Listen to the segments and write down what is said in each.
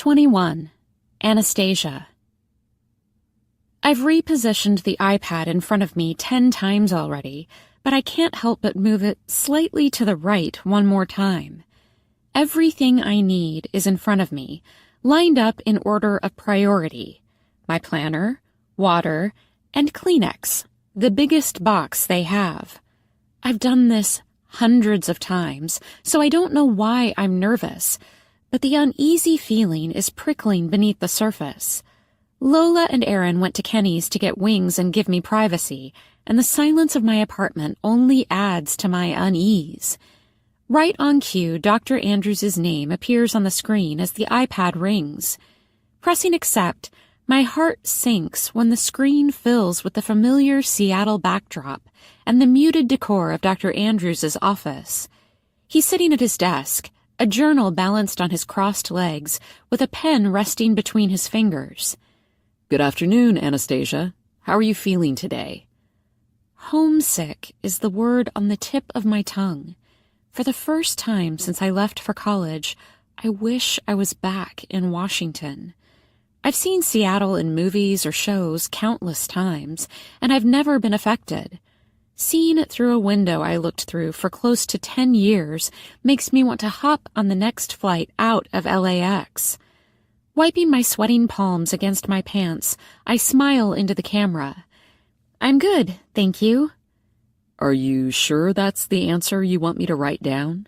21. Anastasia. I've repositioned the iPad in front of me 10 times already, but I can't help but move it slightly to the right one more time. Everything I need is in front of me, lined up in order of priority. My planner, water, and Kleenex, the biggest box they have. I've done this hundreds of times, so I don't know why I'm nervous, but the uneasy feeling is prickling beneath the surface. Lola and Aaron went to Kenny's to get wings and give me privacy, and the silence of my apartment only adds to my unease. Right on cue, Dr. Andrews' name appears on the screen as the iPad rings. Pressing accept, my heart sinks when the screen fills with the familiar Seattle backdrop and the muted decor of Dr. Andrews' office. He's sitting at his desk, a journal balanced on his crossed legs, with a pen resting between his fingers. Good afternoon, Anastasia. How are you feeling today? Homesick is the word on the tip of my tongue. For the first time since I left for college, I wish I was back in Washington. I've seen Seattle in movies or shows countless times, and I've never been affected. Seeing it through a window I looked through for close to 10 years makes me want to hop on the next flight out of LAX. Wiping my sweating palms against my pants, I smile into the camera. I'm good, thank you. Are you sure that's the answer you want me to write down?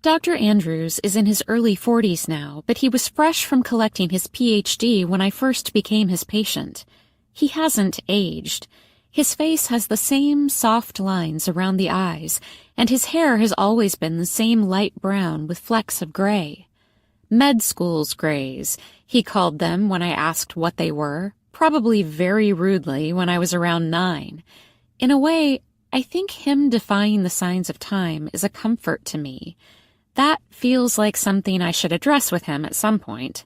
Dr. Andrews is in his early 40s now, but he was fresh from collecting his PhD when I first became his patient. He hasn't aged. His face has the same soft lines around the eyes, and his hair has always been the same light brown with flecks of gray. Med school's grays, he called them when I asked what they were, probably very rudely when I was around 9. In a way, I think him defying the signs of time is a comfort to me. That feels like something I should address with him at some point.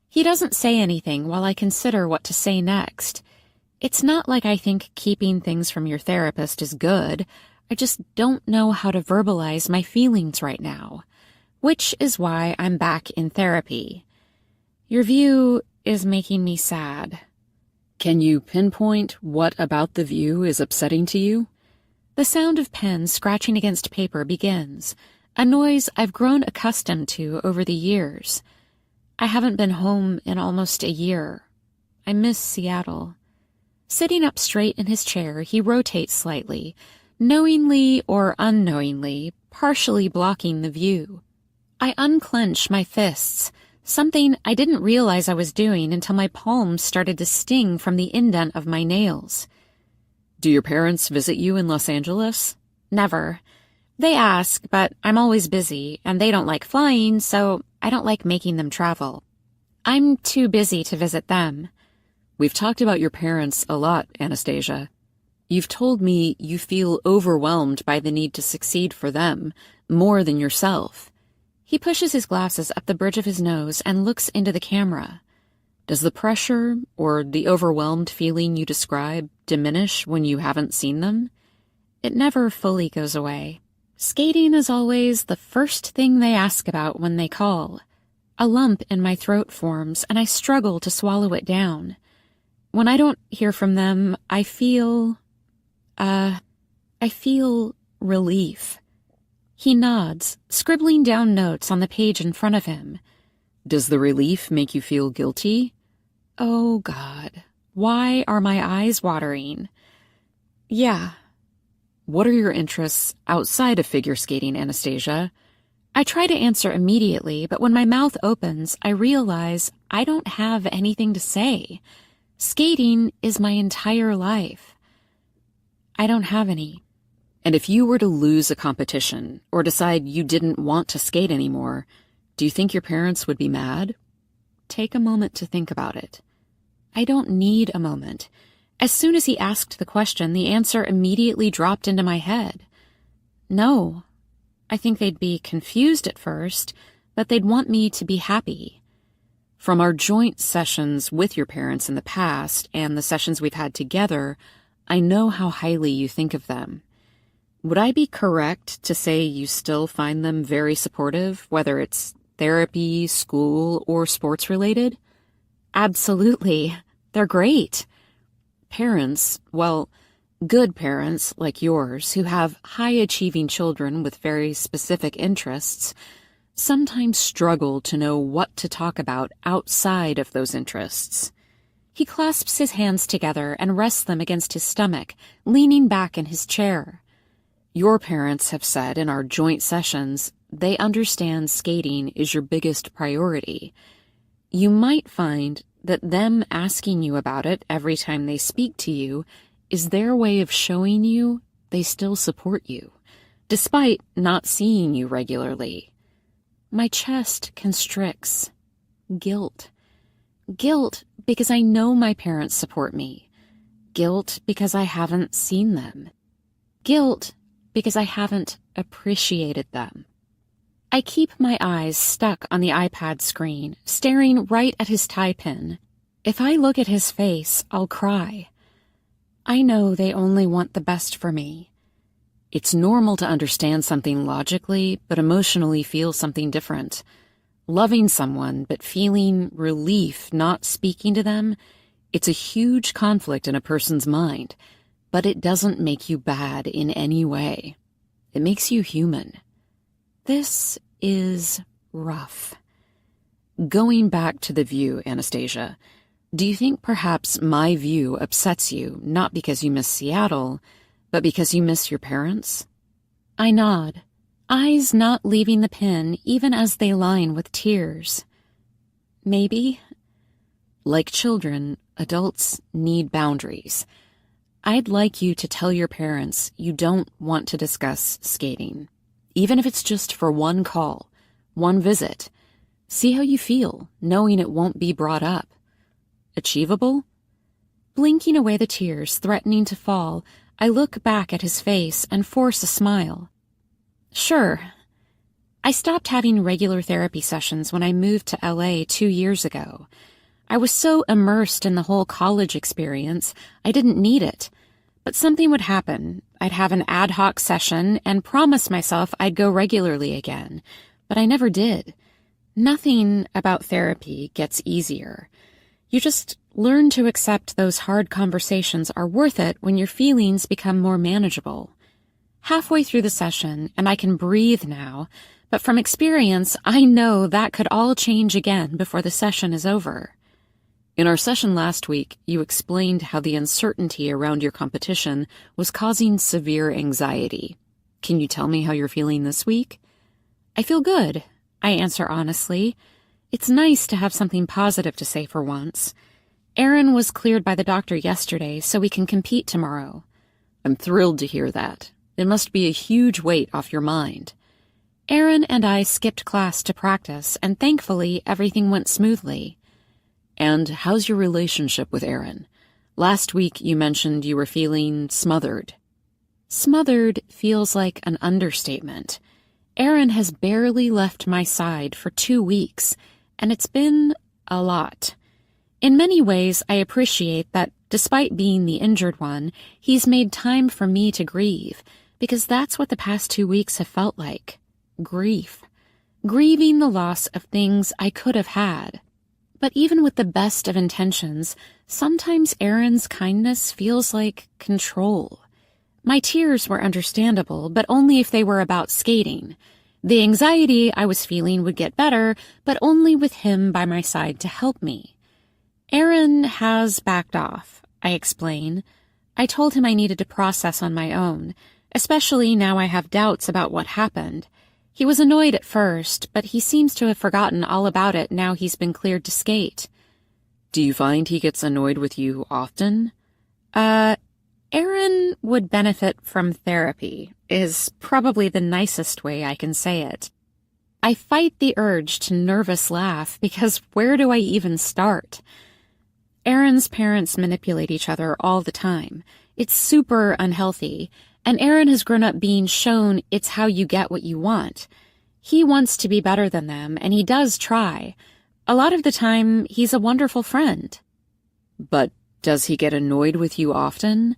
He doesn't say anything while I consider what to say next. It's not like I think keeping things from your therapist is good. I just don't know how to verbalize my feelings right now, which is why I'm back in therapy. Your view is making me sad. Can you pinpoint what about the view is upsetting to you? The sound of pens scratching against paper begins, a noise I've grown accustomed to over the years. I haven't been home in almost a year. I miss Seattle. Sitting up straight in his chair, he rotates slightly, knowingly or unknowingly, partially blocking the view. I unclench my fists, something I didn't realize I was doing until my palms started to sting from the indent of my nails. Do your parents visit you in Los Angeles? Never. They ask, but I'm always busy, and they don't like flying, so I don't like making them travel. I'm too busy to visit them. We've talked about your parents a lot, Anastasia. You've told me you feel overwhelmed by the need to succeed for them, more than yourself. He pushes his glasses up the bridge of his nose and looks into the camera. Does the pressure, or the overwhelmed feeling you describe, diminish when you haven't seen them? It never fully goes away. Skating is always the first thing they ask about when they call. A lump in my throat forms, and I struggle to swallow it down. When I don't hear from them, I feel relief. He nods, scribbling down notes on the page in front of him. Does the relief make you feel guilty? Oh, God. Why are my eyes watering? Yeah. What are your interests outside of figure skating, Anastasia? I try to answer immediately, but when my mouth opens, I realize I don't have anything to say. Skating is my entire life. I don't have any. And if you were to lose a competition or decide you didn't want to skate anymore, do you think your parents would be mad? Take a moment to think about it. I don't need a moment. As soon as he asked the question, the answer immediately dropped into my head. No. I think they'd be confused at first, but they'd want me to be happy. From our joint sessions with your parents in the past and the sessions we've had together, I know how highly you think of them. Would I be correct to say you still find them very supportive, whether it's Therapy, school, or sports related? Absolutely. They're great. Parents, well, good parents like yours who have high-achieving children with very specific interests sometimes struggle to know what to talk about outside of those interests. He clasps his hands together and rests them against his stomach, leaning back in his chair. Your parents have said in our joint sessions they understand skating is your biggest priority. You might find that them asking you about it every time they speak to you is their way of showing you they still support you, despite not seeing you regularly. My chest constricts. Guilt. Guilt because I know my parents support me. Guilt because I haven't seen them. Guilt because I haven't appreciated them. I keep my eyes stuck on the iPad screen, staring right at his tie pin. If I look at his face, I'll cry. I know they only want the best for me. It's normal to understand something logically, but emotionally feel something different. Loving someone, but feeling relief not speaking to them, it's a huge conflict in a person's mind, but it doesn't make you bad in any way. It makes you human. This is rough. Going back to the view, Anastasia, do you think perhaps my view upsets you, not because you miss Seattle, but because you miss your parents? I nod, eyes not leaving the pen even as they line with tears. Maybe. Like children, adults need boundaries. I'd like you to tell your parents you don't want to discuss skating, even if it's just for one call, one visit. See how you feel, knowing it won't be brought up. Achievable? Blinking away the tears threatening to fall, I look back at his face and force a smile. Sure. I stopped having regular therapy sessions when I moved to LA 2 years ago. I was so immersed in the whole college experience, I didn't need it. But something would happen. I'd have an ad hoc session and promise myself I'd go regularly again. But I never did. Nothing about therapy gets easier. You just learn to accept those hard conversations are worth it when your feelings become more manageable. Halfway through the session, and I can breathe now, but from experience, I know that could all change again before the session is over. In our session last week, you explained how the uncertainty around your competition was causing severe anxiety. Can you tell me how you're feeling this week? I feel good, I answer honestly. It's nice to have something positive to say for once. Aaron was cleared by the doctor yesterday, so we can compete tomorrow. I'm thrilled to hear that. It must be a huge weight off your mind. Aaron and I skipped class to practice, and thankfully everything went smoothly. And how's your relationship with Aaron? Last week you mentioned you were feeling smothered. Smothered feels like an understatement. Aaron has barely left my side for 2 weeks, and it's been a lot. In many ways, I appreciate that despite being the injured one, he's made time for me to grieve, because that's what the past 2 weeks have felt like. Grief. Grieving the loss of things I could have had. But even with the best of intentions, sometimes Aaron's kindness feels like control. My tears were understandable, but only if they were about skating. The anxiety I was feeling would get better, but only with him by my side to help me. Aaron has backed off, I explain. I told him I needed to process on my own, especially now I have doubts about what happened. He was annoyed at first, but he seems to have forgotten all about it now he's been cleared to skate. Do you find he gets annoyed with you often? Aaron would benefit from therapy, is probably the nicest way I can say it. I fight the urge to nervous laugh because where do I even start? Aaron's parents manipulate each other all the time. It's super unhealthy, and Aaron has grown up being shown it's how you get what you want. He wants to be better than them, and he does try. A lot of the time, he's a wonderful friend. But does he get annoyed with you often?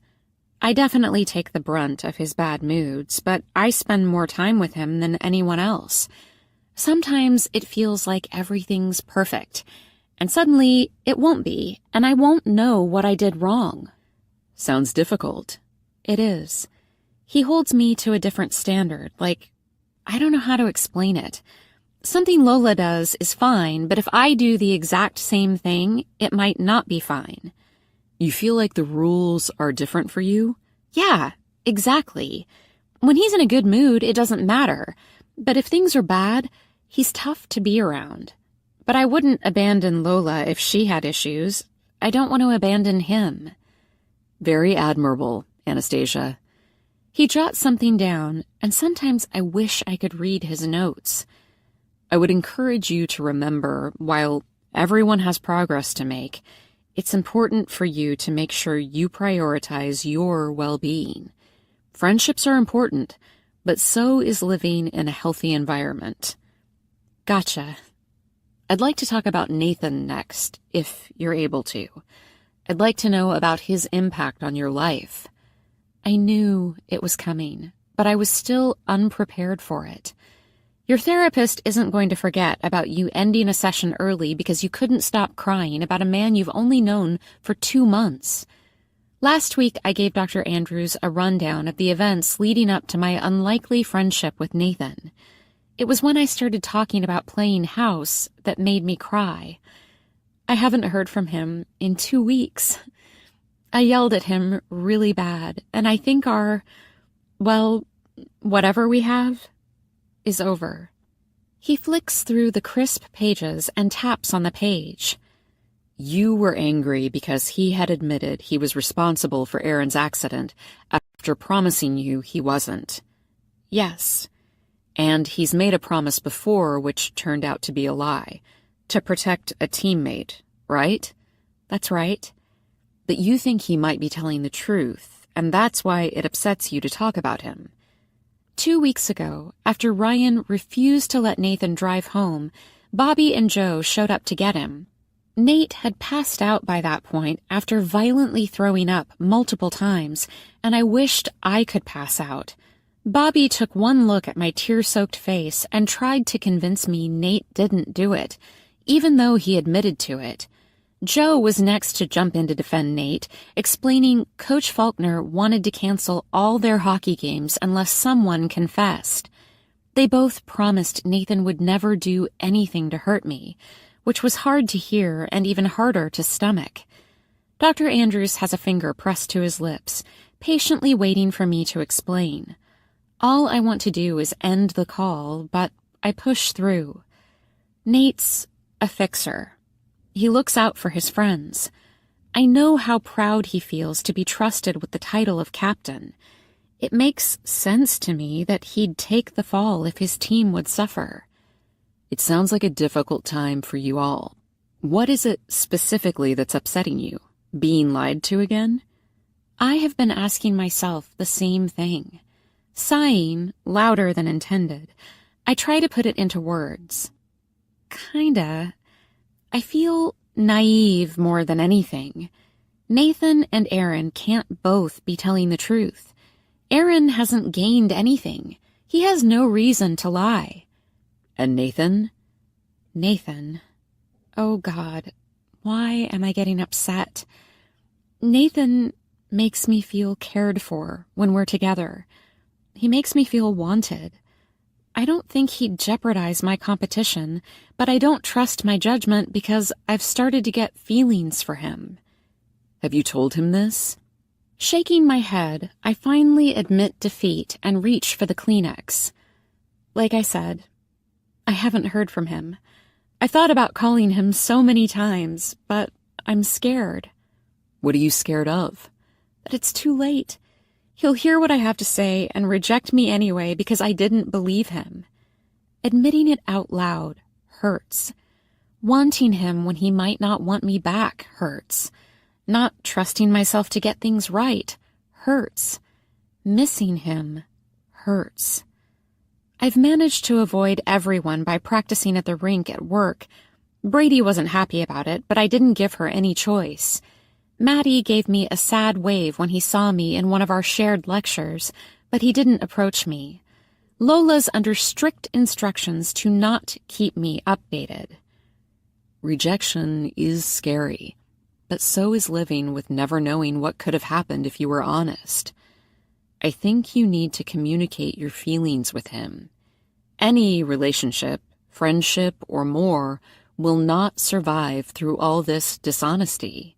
I definitely take the brunt of his bad moods, but I spend more time with him than anyone else. Sometimes it feels like everything's perfect, and suddenly it won't be, and I won't know what I did wrong. Sounds difficult. It is. He holds me to a different standard, like, I don't know how to explain it. Something Lola does is fine, but if I do the exact same thing, it might not be fine. You feel like the rules are different for you? Yeah, exactly. When he's in a good mood, it doesn't matter. But if things are bad, he's tough to be around. But I wouldn't abandon Lola if she had issues. I don't want to abandon him. Very admirable, Anastasia. He jots something down, and sometimes I wish I could read his notes. I would encourage you to remember, while everyone has progress to make, it's important for you to make sure you prioritize your well-being. Friendships are important, but so is living in a healthy environment. Gotcha. I'd like to talk about Nathan next, if you're able to. I'd like to know about his impact on your life. I knew it was coming, but I was still unprepared for it. Your therapist isn't going to forget about you ending a session early because you couldn't stop crying about a man you've only known for 2 months. Last week, I gave Dr. Andrews a rundown of the events leading up to my unlikely friendship with Nathan. It was when I started talking about playing house that made me cry. I haven't heard from him in 2 weeks. I yelled at him really bad, and I think whatever we have is over. He flicks through the crisp pages and taps on the page. You were angry because he had admitted he was responsible for Aaron's accident after promising you he wasn't. Yes. And he's made a promise before which turned out to be a lie, to protect a teammate, right? That's right. But you think he might be telling the truth, and that's why it upsets you to talk about him. 2 weeks ago, after Ryan refused to let Nathan drive home, Bobby and Joe showed up to get him. Nate had passed out by that point after violently throwing up multiple times, and I wished I could pass out. Bobby took one look at my tear-soaked face and tried to convince me Nate didn't do it, even though he admitted to it. Joe was next to jump in to defend Nate, explaining Coach Faulkner wanted to cancel all their hockey games unless someone confessed. They both promised Nathan would never do anything to hurt me, which was hard to hear and even harder to stomach. Dr. Andrews has a finger pressed to his lips, patiently waiting for me to explain. All I want to do is end the call, but I push through. Nate's a fixer. He looks out for his friends. I know how proud he feels to be trusted with the title of captain. It makes sense to me that he'd take the fall if his team would suffer. It sounds like a difficult time for you all. What is it specifically that's upsetting you? Being lied to again? I have been asking myself the same thing. Sighing, louder than intended, I try to put it into words. Kinda. I feel naive more than anything. Nathan and Aaron can't both be telling the truth. Aaron hasn't gained anything. He has no reason to lie. And Nathan? Nathan. Oh God, why am I getting upset? Nathan makes me feel cared for when we're together. He makes me feel wanted. I don't think he'd jeopardize my competition, but I don't trust my judgment because I've started to get feelings for him. Have you told him this? Shaking my head, I finally admit defeat and reach for the Kleenex. Like I said, I haven't heard from him. I thought about calling him so many times, but I'm scared. What are you scared of? That it's too late. He'll hear what I have to say and reject me anyway because I didn't believe him. Admitting it out loud hurts. Wanting him when he might not want me back hurts. Not trusting myself to get things right hurts. Missing him hurts. I've managed to avoid everyone by practicing at the rink at work. Brady wasn't happy about it, but I didn't give her any choice. Maddie gave me a sad wave when he saw me in one of our shared lectures, but he didn't approach me. Lola's under strict instructions to not keep me updated. Rejection is scary, but so is living with never knowing what could have happened if you were honest. I think you need to communicate your feelings with him. Any relationship, friendship, or more will not survive through all this dishonesty.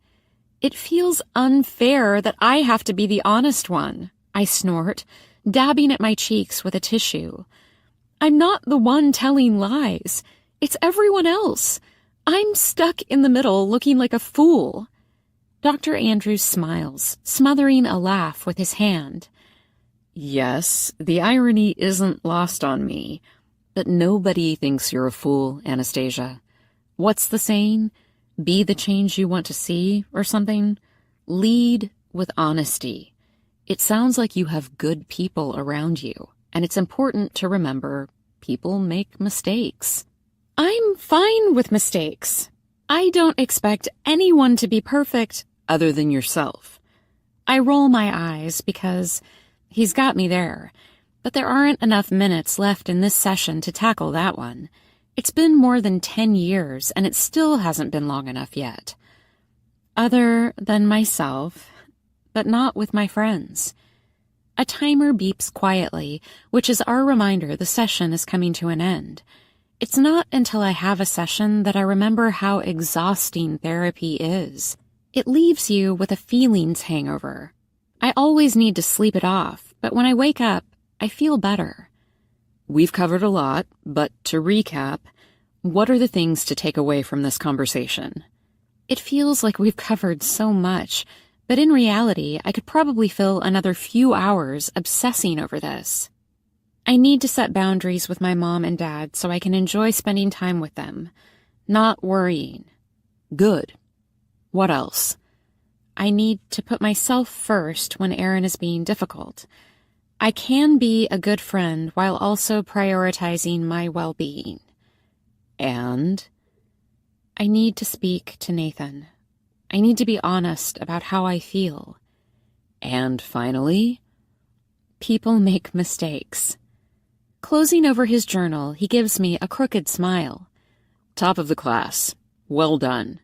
It feels unfair that I have to be the honest one, I snort, dabbing at my cheeks with a tissue. I'm not the one telling lies. It's everyone else. I'm stuck in the middle looking like a fool. Dr. Andrews smiles, smothering a laugh with his hand. Yes, the irony isn't lost on me, but nobody thinks you're a fool, Anastasia. What's the saying? Be the change you want to see, or something? Lead with honesty. It sounds like you have good people around you, and it's important to remember people make mistakes. I'm fine with mistakes. I don't expect anyone to be perfect. Other than yourself. I roll my eyes because he's got me there, but there aren't enough minutes left in this session to tackle that one. It's been more than 10 years, and it still hasn't been long enough yet. Other than myself, but not with my friends. A timer beeps quietly, which is our reminder the session is coming to an end. It's not until I have a session that I remember how exhausting therapy is. It leaves you with a feelings hangover. I always need to sleep it off, but when I wake up, I feel better. We've covered a lot, but to recap, what are the things to take away from this conversation? It feels like we've covered so much, but in reality, I could probably fill another few hours obsessing over this. I need to set boundaries with my mom and dad so I can enjoy spending time with them, not worrying. Good. What else? I need to put myself first when Aaron is being difficult. I can be a good friend while also prioritizing my well-being. And? I need to speak to Nathan. I need to be honest about how I feel. And finally? People make mistakes. Closing over his journal, he gives me a crooked smile. Top of the class. Well done.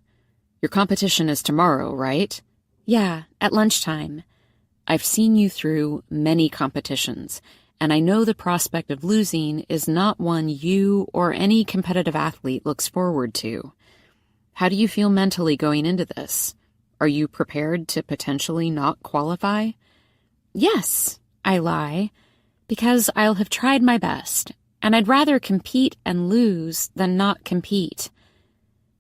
Your competition is tomorrow, right? Yeah, at lunchtime. I've seen you through many competitions, and I know the prospect of losing is not one you or any competitive athlete looks forward to. How do you feel mentally going into this? Are you prepared to potentially not qualify? Yes, I lie, because I'll have tried my best, and I'd rather compete and lose than not compete.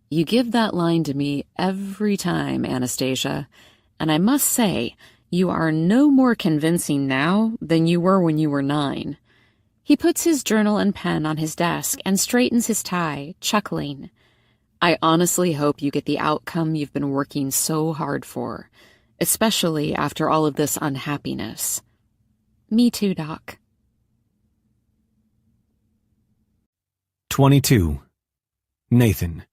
You give that line to me every time, Anastasia, and I must say, you are no more convincing now than you were when you were 9. He puts his journal and pen on his desk and straightens his tie, chuckling. I honestly hope you get the outcome you've been working so hard for, especially after all of this unhappiness. Me too, Doc. 22. Nathan.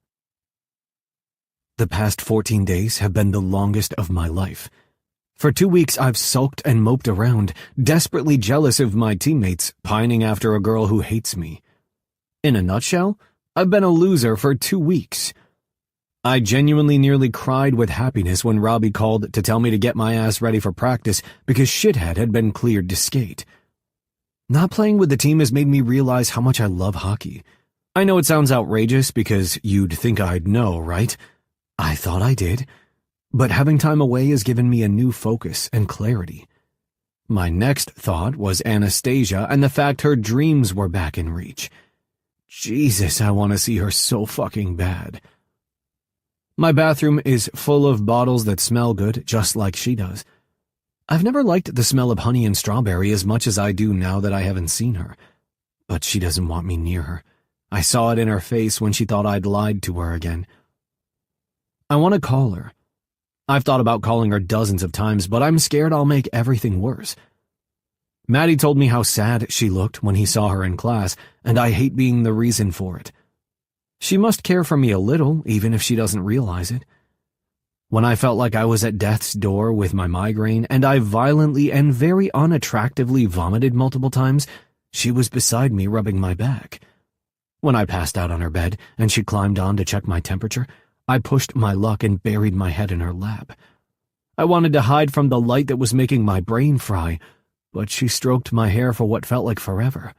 The past 14 days have been the longest of my life. For 2 weeks, I've sulked and moped around, desperately jealous of my teammates, pining after a girl who hates me. In a nutshell, I've been a loser for 2 weeks. I genuinely nearly cried with happiness when Robbie called to tell me to get my ass ready for practice because Shithead had been cleared to skate. Not playing with the team has made me realize how much I love hockey. I know it sounds outrageous because you'd think I'd know, right? I thought I did. But having time away has given me a new focus and clarity. My next thought was Anastasia and the fact her dreams were back in reach. Jesus, I want to see her so fucking bad. My bathroom is full of bottles that smell good, just like she does. I've never liked the smell of honey and strawberry as much as I do now that I haven't seen her. But she doesn't want me near her. I saw it in her face when she thought I'd lied to her again. I want to call her. I've thought about calling her dozens of times, but I'm scared I'll make everything worse. Maddie told me how sad she looked when he saw her in class, and I hate being the reason for it. She must care for me a little, even if she doesn't realize it. When I felt like I was at death's door with my migraine, and I violently and very unattractively vomited multiple times, She was beside me, rubbing my back. When I passed out on her bed and she climbed on to check my temperature, I pushed my luck and buried my head in her lap. I wanted to hide from the light that was making my brain fry, but she stroked my hair for what felt like forever.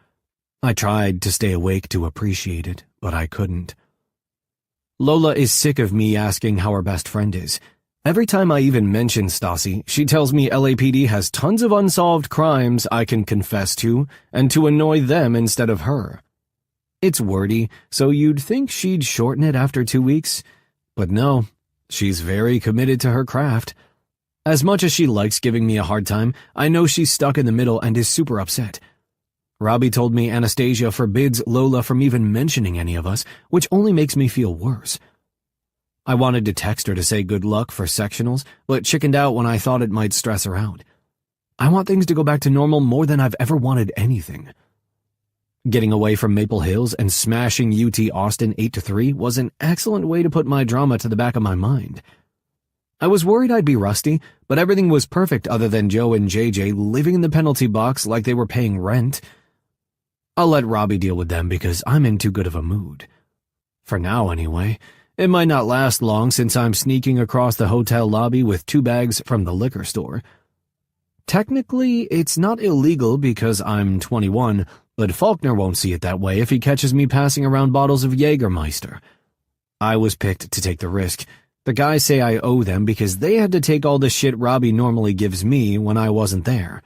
I tried to stay awake to appreciate it, but I couldn't. Lola is sick of me asking how her best friend is. Every time I even mention Stassi, she tells me LAPD has tons of unsolved crimes I can confess to, and to annoy them instead of her. It's wordy, so you'd think she'd shorten it after 2 weeks, but no, she's very committed to her craft. As much as she likes giving me a hard time, I know she's stuck in the middle and is super upset. Robbie told me Anastasia forbids Lola from even mentioning any of us, which only makes me feel worse. I wanted to text her to say good luck for sectionals, but chickened out when I thought it might stress her out. I want things to go back to normal more than I've ever wanted anything. Getting away from Maple Hills and smashing UT Austin 8-3 was an excellent way to put my drama to the back of my mind. I was worried I'd be rusty, but everything was perfect other than Joe and JJ living in the penalty box like they were paying rent. I'll let Robbie deal with them because I'm in too good of a mood. For now, anyway. It might not last long since I'm sneaking across the hotel lobby with 2 bags from the liquor store. Technically, it's not illegal because I'm 21, but Faulkner won't see it that way if he catches me passing around bottles of Jägermeister. I was picked to take the risk. The guys say I owe them because they had to take all the shit Robbie normally gives me when I wasn't there.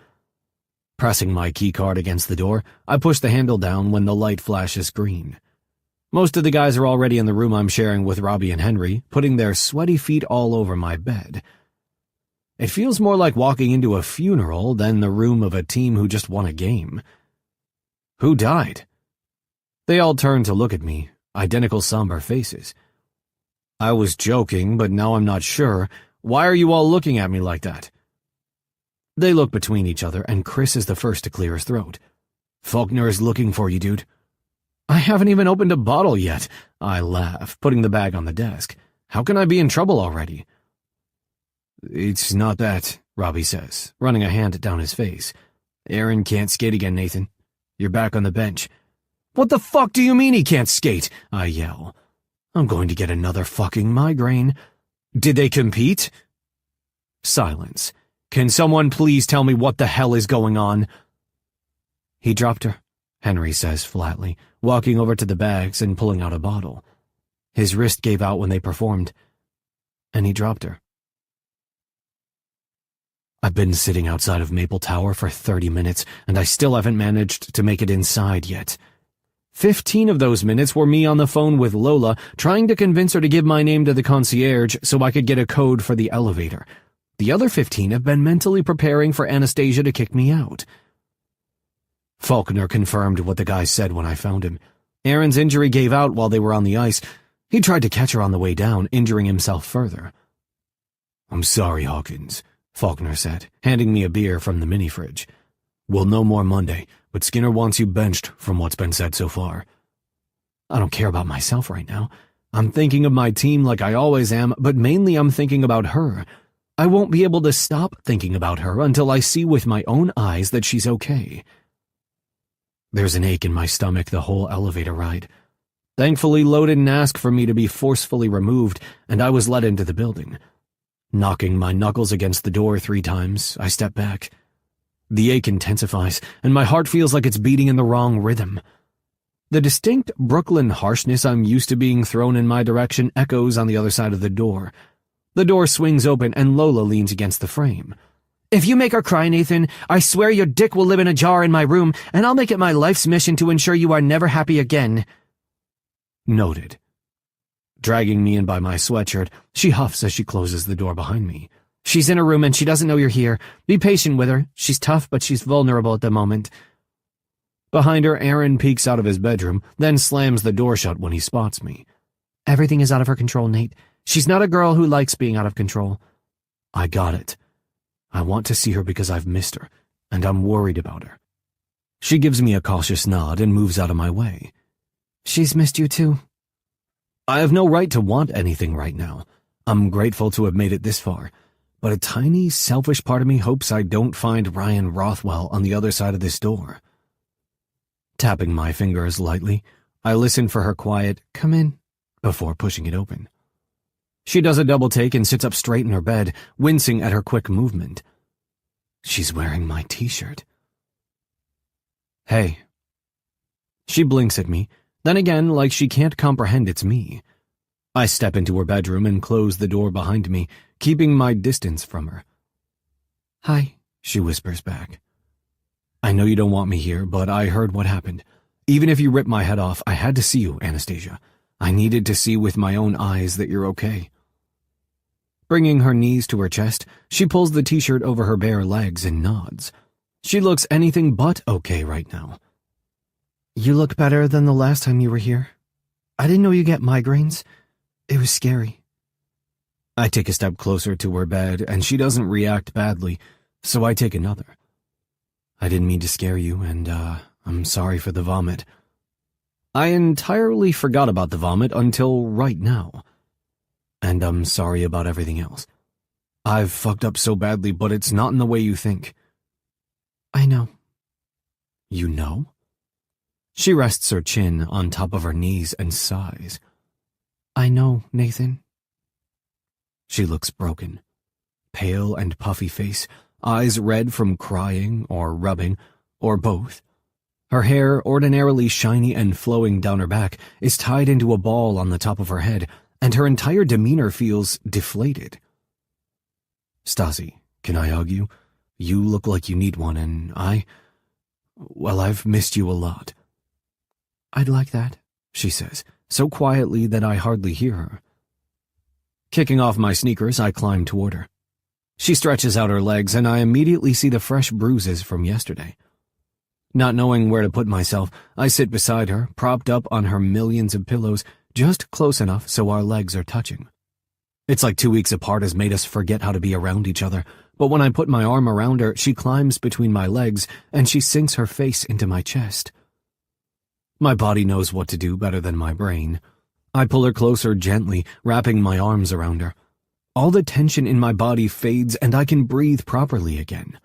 Pressing my keycard against the door, I push the handle down when the light flashes green. Most of the guys are already in the room I'm sharing with Robbie and Henry, putting their sweaty feet all over my bed. It feels more like walking into a funeral than the room of a team who just won a game. Who died? They all turn to look at me, identical somber faces. I was joking, but now I'm not sure. Why are you all looking at me like that? They look between each other, and Chris is the first to clear his throat. Faulkner is looking for you, dude. I haven't even opened a bottle yet. I laugh, putting the bag on the desk. How can I be in trouble already? It's not that, Robbie says, running a hand down his face. Aaron can't skate again, Nathan. You're back on the bench. What the fuck do you mean he can't skate? I yell. I'm going to get another fucking migraine. Did they compete? Silence. Can someone please tell me what the hell is going on? He dropped her, Henry says flatly, walking over to the bags and pulling out a bottle. His wrist gave out when they performed, and he dropped her. I've been sitting outside of Maple Tower for 30 minutes, and I still haven't managed to make it inside yet. 15 of those minutes were me on the phone with Lola, trying to convince her to give my name to the concierge so I could get a code for the elevator. The other 15 have been mentally preparing for Anastasia to kick me out. Faulkner confirmed what the guy said when I found him. Aaron's injury gave out while they were on the ice. He tried to catch her on the way down, injuring himself further. I'm sorry, Hawkins, Faulkner said, handing me a beer from the mini-fridge. We'll know more Monday, but Skinner wants you benched from what's been said so far. I don't care about myself right now. I'm thinking of my team like I always am, but mainly I'm thinking about her. I won't be able to stop thinking about her until I see with my own eyes that she's okay. There's an ache in my stomach the whole elevator ride. Thankfully, Lo didn't ask for me to be forcefully removed, and I was let into the building. Knocking my knuckles against the door 3 times, I step back. The ache intensifies, and my heart feels like it's beating in the wrong rhythm. The distinct Brooklyn harshness I'm used to being thrown in my direction echoes on the other side of the door. The door swings open, and Lola leans against the frame. If you make her cry, Nathan, I swear your dick will live in a jar in my room, and I'll make it my life's mission to ensure you are never happy again. Noted. Dragging me in by my sweatshirt, she huffs as she closes the door behind me. She's in her room and she doesn't know you're here. Be patient with her. She's tough, but she's vulnerable at the moment. Behind her, Aaron peeks out of his bedroom, then slams the door shut when he spots me. Everything is out of her control, Nate. She's not a girl who likes being out of control. I got it. I want to see her because I've missed her, and I'm worried about her. She gives me a cautious nod and moves out of my way. She's missed you too. I have no right to want anything right now. I'm grateful to have made it this far, but a tiny, selfish part of me hopes I don't find Ryan Rothwell on the other side of this door. Tapping my fingers lightly, I listen for her quiet, "Come in," before pushing it open. She does a double take and sits up straight in her bed, wincing at her quick movement. She's wearing my t-shirt. "Hey." She blinks at me, then again like she can't comprehend it's me. I step into her bedroom and close the door behind me, keeping my distance from her. "Hi," she whispers back. "I know you don't want me here, but I heard what happened. Even if you ripped my head off, I had to see you, Anastasia. I needed to see with my own eyes that you're okay." Bringing her knees to her chest, she pulls the t-shirt over her bare legs and nods. She looks anything but okay right now. "You look better than the last time you were here. I didn't know you get migraines. It was scary." I take a step closer to her bed, and she doesn't react badly, so I take another. "I didn't mean to scare you, and, I'm sorry for the vomit." I entirely forgot about the vomit until right now. "And I'm sorry about everything else. I've fucked up so badly, but it's not in the way you think." "I know." "You know?" She rests her chin on top of her knees and sighs. "I know, Nathan." She looks broken. Pale and puffy face, eyes red from crying or rubbing, or both. Her hair, ordinarily shiny and flowing down her back, is tied into a ball on the top of her head, and her entire demeanor feels deflated. "Stasi, can I hug you? You look like you need one, and I've missed you a lot." "I'd like that," she says, so quietly that I hardly hear her. Kicking off my sneakers, I climb toward her. She stretches out her legs, and I immediately see the fresh bruises from yesterday. Not knowing where to put myself, I sit beside her, propped up on her millions of pillows, just close enough so our legs are touching. It's like 2 weeks apart has made us forget how to be around each other, but when I put my arm around her, she climbs between my legs, and she sinks her face into my chest. My body knows what to do better than my brain. I pull her closer gently, wrapping my arms around her. All the tension in my body fades, and I can breathe properly again.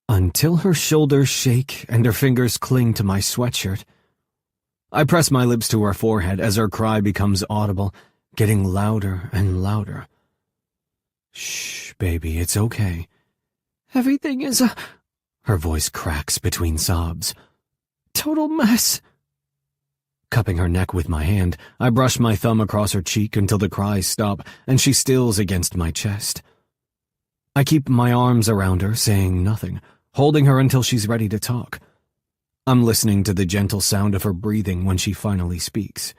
Until her shoulders shake and her fingers cling to my sweatshirt. I press my lips to her forehead as her cry becomes audible, getting louder and louder. "Shh, baby, it's okay. Everything is a—" Her voice cracks between sobs. "Total mess." Cupping her neck with my hand, I brush my thumb across her cheek until the cries stop and she stills against my chest. I keep my arms around her, saying nothing, holding her until she's ready to talk. I'm listening to the gentle sound of her breathing when she finally speaks.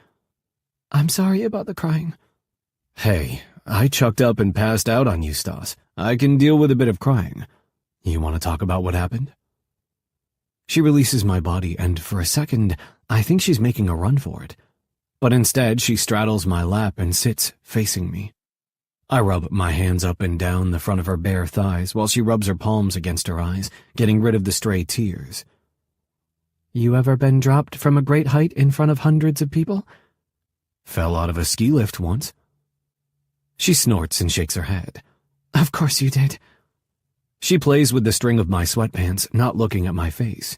"I'm sorry about the crying." "Hey, I chucked up and passed out on you, Stas. I can deal with a bit of crying. You want to talk about what happened?" She releases my body, and for a second, I think she's making a run for it. But instead, she straddles my lap and sits facing me. I rub my hands up and down the front of her bare thighs while she rubs her palms against her eyes, getting rid of the stray tears. "You ever been dropped from a great height in front of hundreds of people?" "Fell out of a ski lift once." She snorts and shakes her head. "Of course you did." She plays with the string of my sweatpants, not looking at my face.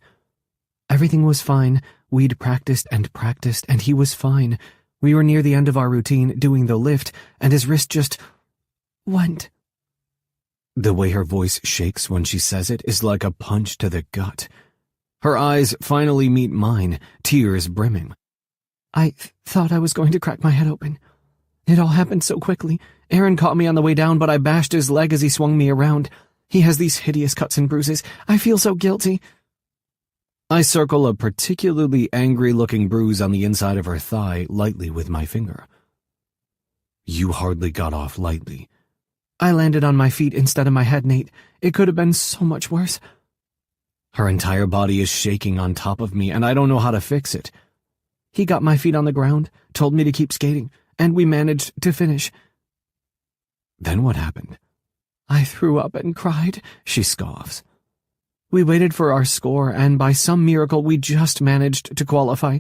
"Everything was fine. We'd practiced, and he was fine. We were near the end of our routine, doing the lift, and his wrist just went." The way her voice shakes when she says it is like a punch to the gut. Her eyes finally meet mine, tears brimming. "I thought I was going to crack my head open. It all happened so quickly. Aaron caught me on the way down, but I bashed his leg as he swung me around. He has these hideous cuts and bruises. I feel so guilty." I circle a particularly angry-looking bruise on the inside of her thigh lightly with my finger. "You hardly got off lightly." "I landed on my feet instead of my head, Nate. It could have been so much worse." Her entire body is shaking on top of me, and I don't know how to fix it. "He got my feet on the ground, told me to keep skating, and we managed to finish." "Then what happened?" "I threw up and cried," she scoffs. "We waited for our score, and by some miracle we just managed to qualify.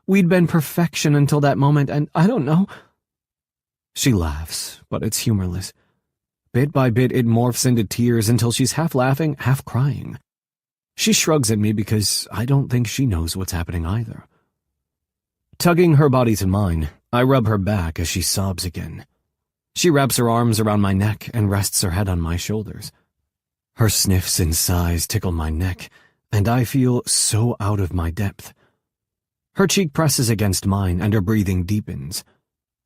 We'd been perfection until that moment, and I don't know." She laughs, but it's humorless. Bit by bit it morphs into tears until she's half laughing, half crying. She shrugs at me because I don't think she knows what's happening either. Tugging her body to mine, I rub her back as she sobs again. She wraps her arms around my neck and rests her head on my shoulders. Her sniffs and sighs tickle my neck, and I feel so out of my depth. Her cheek presses against mine and her breathing deepens.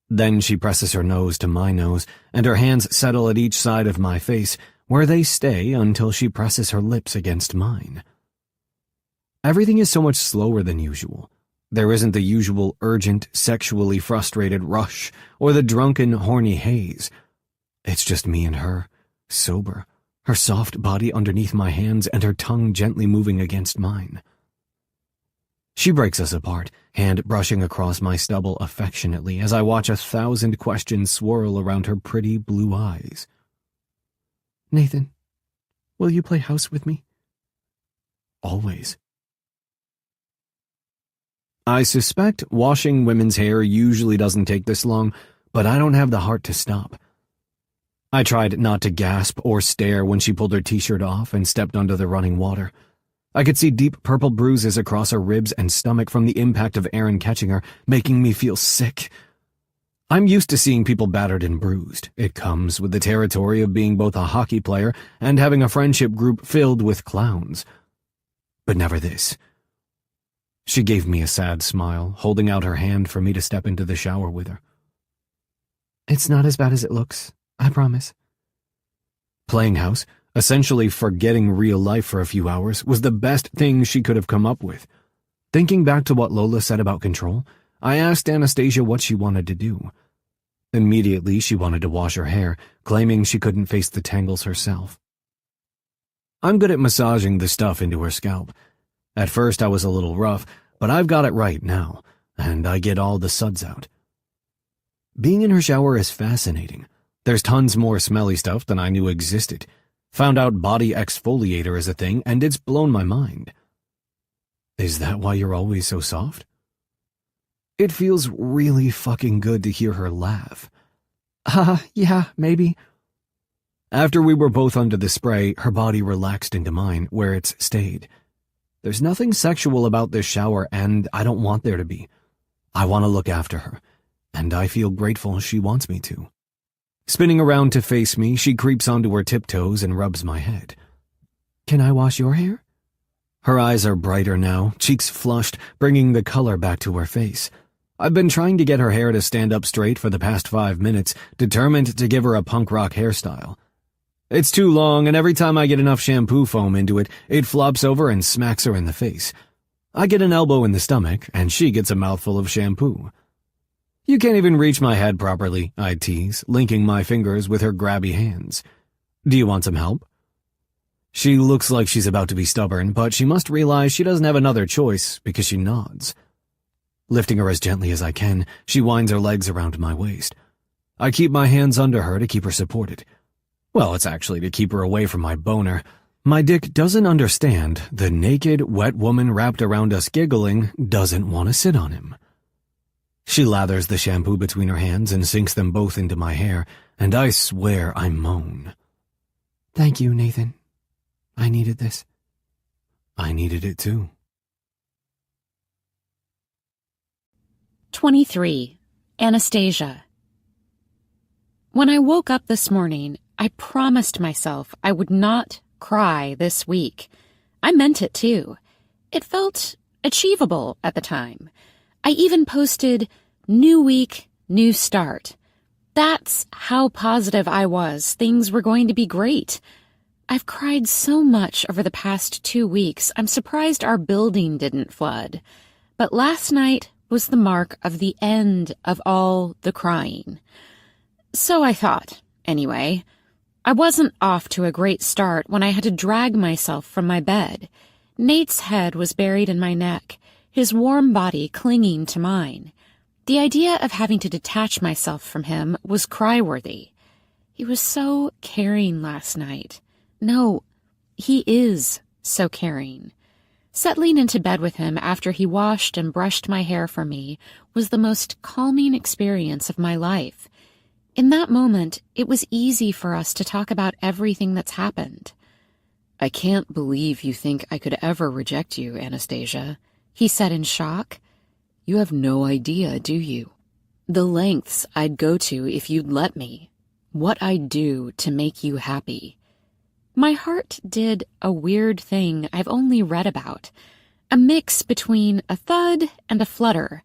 Then she presses her nose to my nose, and her hands settle at each side of my face, where they stay until she presses her lips against mine. Everything is so much slower than usual. There isn't the usual urgent, sexually frustrated rush or the drunken, horny haze. It's just me and her, sober, her soft body underneath my hands and her tongue gently moving against mine. She breaks us apart, hand brushing across my stubble affectionately as I watch 1,000 questions swirl around her pretty blue eyes. Nathan, will you play house with me? Always. I suspect washing women's hair usually doesn't take this long, but I don't have the heart to stop. I tried not to gasp or stare when she pulled her t-shirt off and stepped under the running water. I could see deep purple bruises across her ribs and stomach from the impact of Aaron catching her, making me feel sick. I'm used to seeing people battered and bruised. It comes with the territory of being both a hockey player and having a friendship group filled with clowns. But never this. She gave me a sad smile, holding out her hand for me to step into the shower with her. It's not as bad as it looks, I promise. Playing house, essentially forgetting real life for a few hours, was the best thing she could have come up with. Thinking back to what Lola said about control, I asked Anastasia what she wanted to do. Immediately, she wanted to wash her hair, claiming she couldn't face the tangles herself. I'm good at massaging the stuff into her scalp. At first, I was a little rough, but I've got it right now, and I get all the suds out. Being in her shower is fascinating. There's tons more smelly stuff than I knew existed. Found out body exfoliator is a thing, and it's blown my mind. Is that why you're always so soft? It feels really fucking good to hear her laugh. Yeah, maybe. After we were both under the spray, her body relaxed into mine, where it's stayed. There's nothing sexual about this shower, and I don't want there to be. I want to look after her, and I feel grateful she wants me to. Spinning around to face me, she creeps onto her tiptoes and rubs my head. Can I wash your hair? Her eyes are brighter now, cheeks flushed, bringing the color back to her face. I've been trying to get her hair to stand up straight for the past 5 minutes, determined to give her a punk rock hairstyle. It's too long, and every time I get enough shampoo foam into it, it flops over and smacks her in the face. I get an elbow in the stomach, and she gets a mouthful of shampoo. You can't even reach my head properly, I tease, linking my fingers with her grabby hands. Do you want some help? She looks like she's about to be stubborn, but she must realize she doesn't have another choice because she nods. Lifting her as gently as I can, she winds her legs around my waist. I keep my hands under her to keep her supported. Well, it's actually to keep her away from my boner. My dick doesn't understand the naked, wet woman wrapped around us giggling doesn't want to sit on him. She lathers the shampoo between her hands and sinks them both into my hair, and I swear I moan. Thank you, Nathan. I needed this. I needed it too. 23. Anastasia. When I woke up this morning, I promised myself I would not cry this week. I meant it too. It felt achievable at the time. I even posted, "New week, new start." That's how positive I was. Things were going to be great. I've cried so much over the past 2 weeks, I'm surprised our building didn't flood. But last night was the mark of the end of all the crying. So I thought, anyway. I wasn't off to a great start when I had to drag myself from my bed. Nate's head was buried in my neck, his warm body clinging to mine. The idea of having to detach myself from him was cry-worthy. He was so caring last night. No, he is so caring. Settling into bed with him after he washed and brushed my hair for me was the most calming experience of my life. In that moment, it was easy for us to talk about everything that's happened. I can't believe you think I could ever reject you, Anastasia, he said in shock. You have no idea, do you? The lengths I'd go to if you'd let me. What I'd do to make you happy. My heart did a weird thing I've only read about. A mix between a thud and a flutter.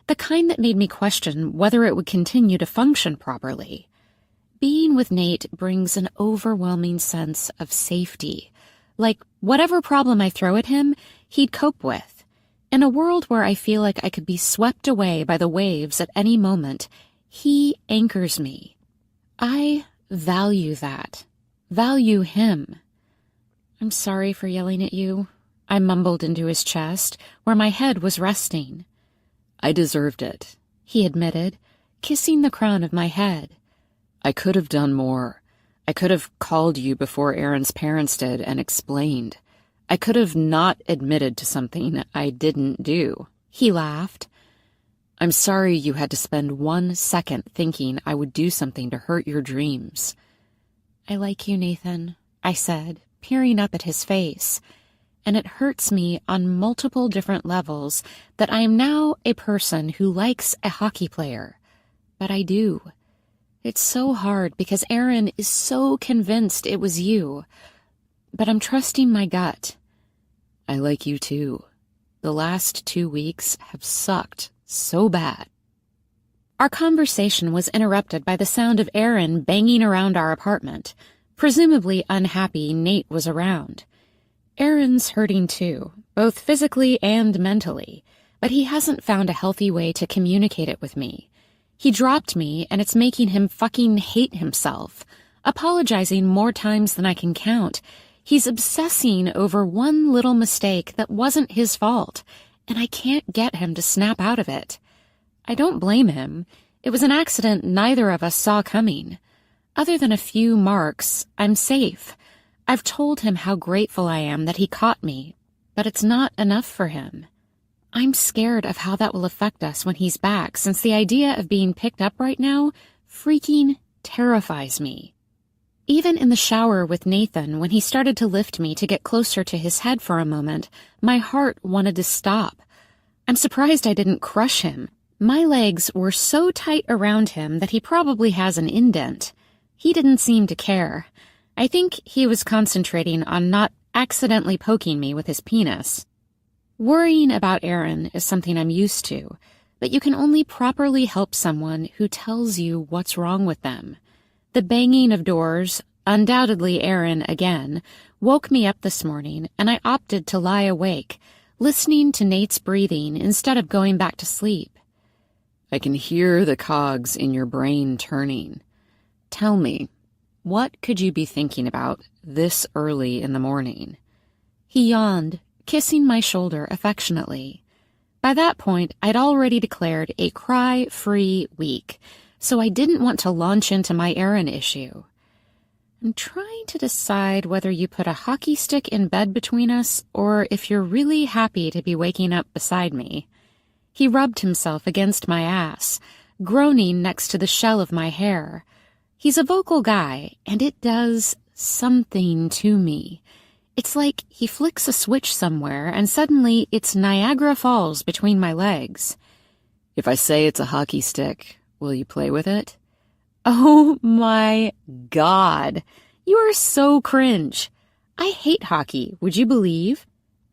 The kind that made me question whether it would continue to function properly. Being with Nate brings an overwhelming sense of safety. Like whatever problem I throw at him, he'd cope with. In a world where I feel like I could be swept away by the waves at any moment, he anchors me. I value that. Value him. I'm sorry for yelling at you, I mumbled into his chest, where my head was resting. I deserved it, he admitted, kissing the crown of my head. I could have done more. I could have called you before Aaron's parents did and explained. I could have not admitted to something I didn't do. He laughed. I'm sorry you had to spend 1 second thinking I would do something to hurt your dreams. I like you, Nathan, I said, peering up at his face. And it hurts me on multiple different levels that I am now a person who likes a hockey player. But I do. It's so hard because Aaron is so convinced it was you. But I'm trusting my gut. I like you too. The last 2 weeks have sucked so bad. Our conversation was interrupted by the sound of Aaron banging around our apartment. Presumably unhappy Nate was around. Aaron's hurting too, both physically and mentally, but he hasn't found a healthy way to communicate it with me. He dropped me, and it's making him fucking hate himself, apologizing more times than I can count. He's obsessing over one little mistake that wasn't his fault, and I can't get him to snap out of it. I don't blame him. It was an accident neither of us saw coming. Other than a few marks, I'm safe. I've told him how grateful I am that he caught me, but it's not enough for him. I'm scared of how that will affect us when he's back, since the idea of being picked up right now freaking terrifies me. Even in the shower with Nathan, when he started to lift me to get closer to his head for a moment, my heart wanted to stop. I'm surprised I didn't crush him. My legs were so tight around him that he probably has an indent. He didn't seem to care. I think he was concentrating on not accidentally poking me with his penis. Worrying about Aaron is something I'm used to, but you can only properly help someone who tells you what's wrong with them. The banging of doors, undoubtedly Aaron again, woke me up this morning, and I opted to lie awake, listening to Nate's breathing instead of going back to sleep. I can hear the cogs in your brain turning. Tell me, what could you be thinking about this early in the morning? He yawned, kissing my shoulder affectionately. By that point, I'd already declared a cry-free week, so I didn't want to launch into my Aaron issue. I'm trying to decide whether you put a hockey stick in bed between us or if you're really happy to be waking up beside me. He rubbed himself against my ass, groaning next to the shell of my hair. He's a vocal guy, and it does something to me. It's like he flicks a switch somewhere, and suddenly it's Niagara Falls between my legs. If I say it's a hockey stick, will you play with it? Oh my God. You are so cringe. I hate hockey, would you believe?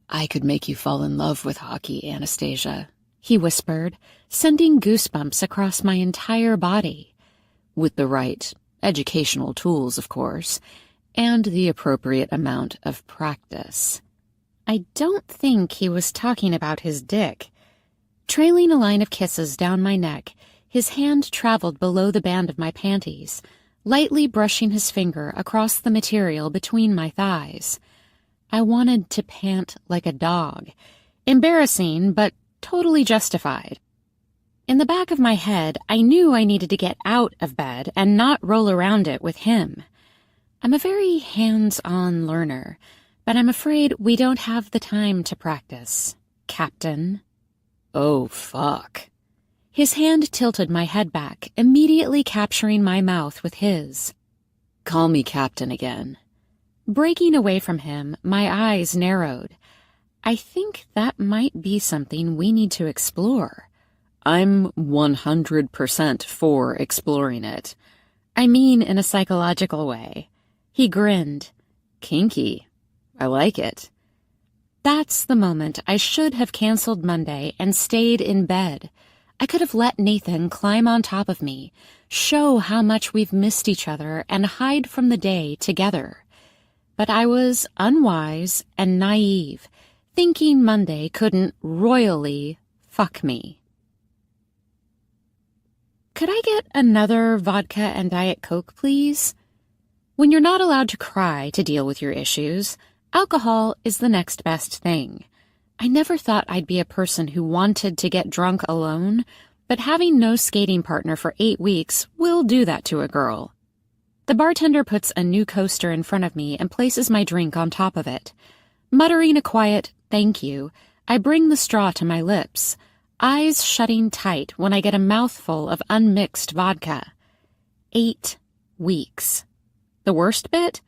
I could make you fall in love with hockey, Anastasia, he whispered, sending goosebumps across my entire body. With the right educational tools, of course, and the appropriate amount of practice. I don't think he was talking about his dick. Trailing a line of kisses down my neck, his hand traveled below the band of my panties, lightly brushing his finger across the material between my thighs. I wanted to pant like a dog. Embarrassing, but totally justified. In the back of my head, I knew I needed to get out of bed and not roll around it with him. I'm a very hands-on learner, but I'm afraid we don't have the time to practice, Captain. Oh, fuck. His hand tilted my head back, immediately capturing my mouth with his. Call me Captain again. Breaking away from him, my eyes narrowed. I think that might be something we need to explore. I'm 100% for exploring it. I mean in a psychological way. He grinned. Kinky. I like it. That's the moment I should have canceled Monday and stayed in bed. I could have let Nathan climb on top of me, show how much we've missed each other, and hide from the day together. But I was unwise and naive, thinking Monday couldn't royally fuck me. Could I get another vodka and Diet Coke, please? When you're not allowed to cry to deal with your issues, alcohol is the next best thing. I never thought I'd be a person who wanted to get drunk alone, but having no skating partner for 8 weeks will do that to a girl. The bartender puts a new coaster in front of me and places my drink on top of it. Muttering a quiet thank you, I bring the straw to my lips, eyes shutting tight when I get a mouthful of unmixed vodka. 8 weeks. The worst bit?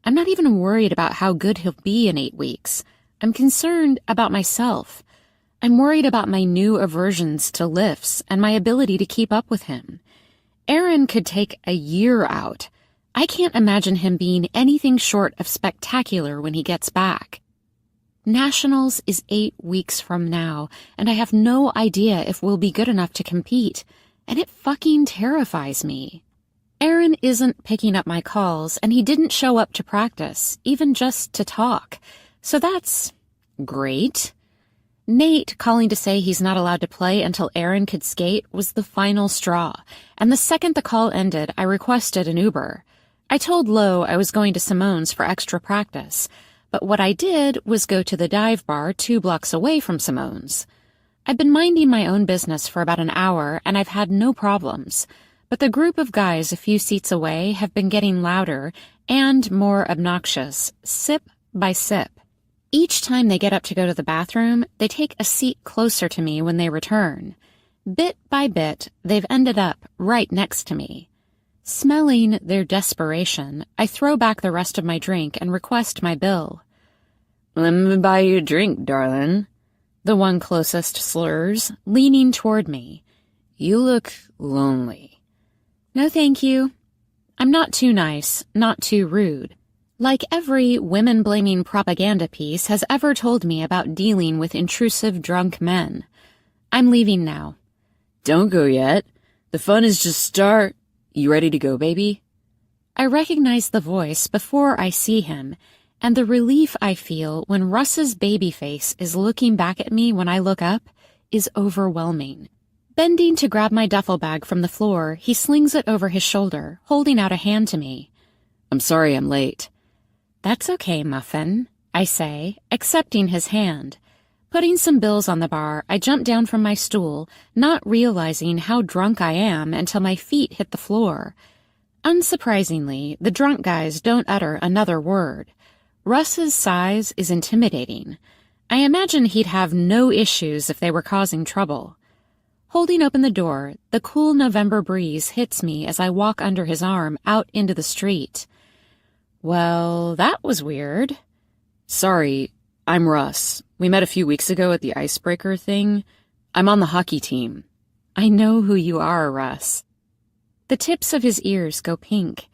I'm not even worried about how good he'll be in 8 weeks. I'm concerned about myself. I'm worried about my new aversions to lifts and my ability to keep up with him. Aaron could take a year out. I can't imagine him being anything short of spectacular when he gets back. Nationals is 8 weeks from now, and I have no idea if we'll be good enough to compete, and it fucking terrifies me. Aaron isn't picking up my calls, and he didn't show up to practice, even just to talk. So that's great. Nate calling to say he's not allowed to play until Aaron could skate was the final straw, and the second the call ended, I requested an Uber. I told Lo I was going to Simone's for extra practice, but what I did was go to the dive bar 2 blocks away from Simone's. I've been minding my own business for about an hour, and I've had no problems. But the group of guys a few seats away have been getting louder and more obnoxious, sip by sip. Each time they get up to go to the bathroom, they take a seat closer to me when they return. Bit by bit, they've ended up right next to me. Smelling their desperation, I throw back the rest of my drink and request my bill. Let me buy you a drink, darling. The one closest slurs, leaning toward me. You look lonely. No, thank you. I'm not too nice, not too rude. Like every women-blaming propaganda piece has ever told me about dealing with intrusive drunk men. I'm leaving now. Don't go yet. The fun is just start. You ready to go, baby? I recognize the voice before I see him, and the relief I feel when Russ's baby face is looking back at me when I look up is overwhelming. Bending to grab my duffel bag from the floor, he slings it over his shoulder, holding out a hand to me. I'm sorry I'm late. That's okay, Muffin, I say, accepting his hand. Putting some bills on the bar, I jump down from my stool, not realizing how drunk I am until my feet hit the floor. Unsurprisingly, the drunk guys don't utter another word. Russ's size is intimidating. I imagine he'd have no issues if they were causing trouble. Holding open the door, the cool November breeze hits me as I walk under his arm out into the street. Well, that was weird. Sorry, I'm Russ. We met a few weeks ago at the Icebreaker thing. I'm on the hockey team. I know who you are, Russ. The tips of his ears go pink.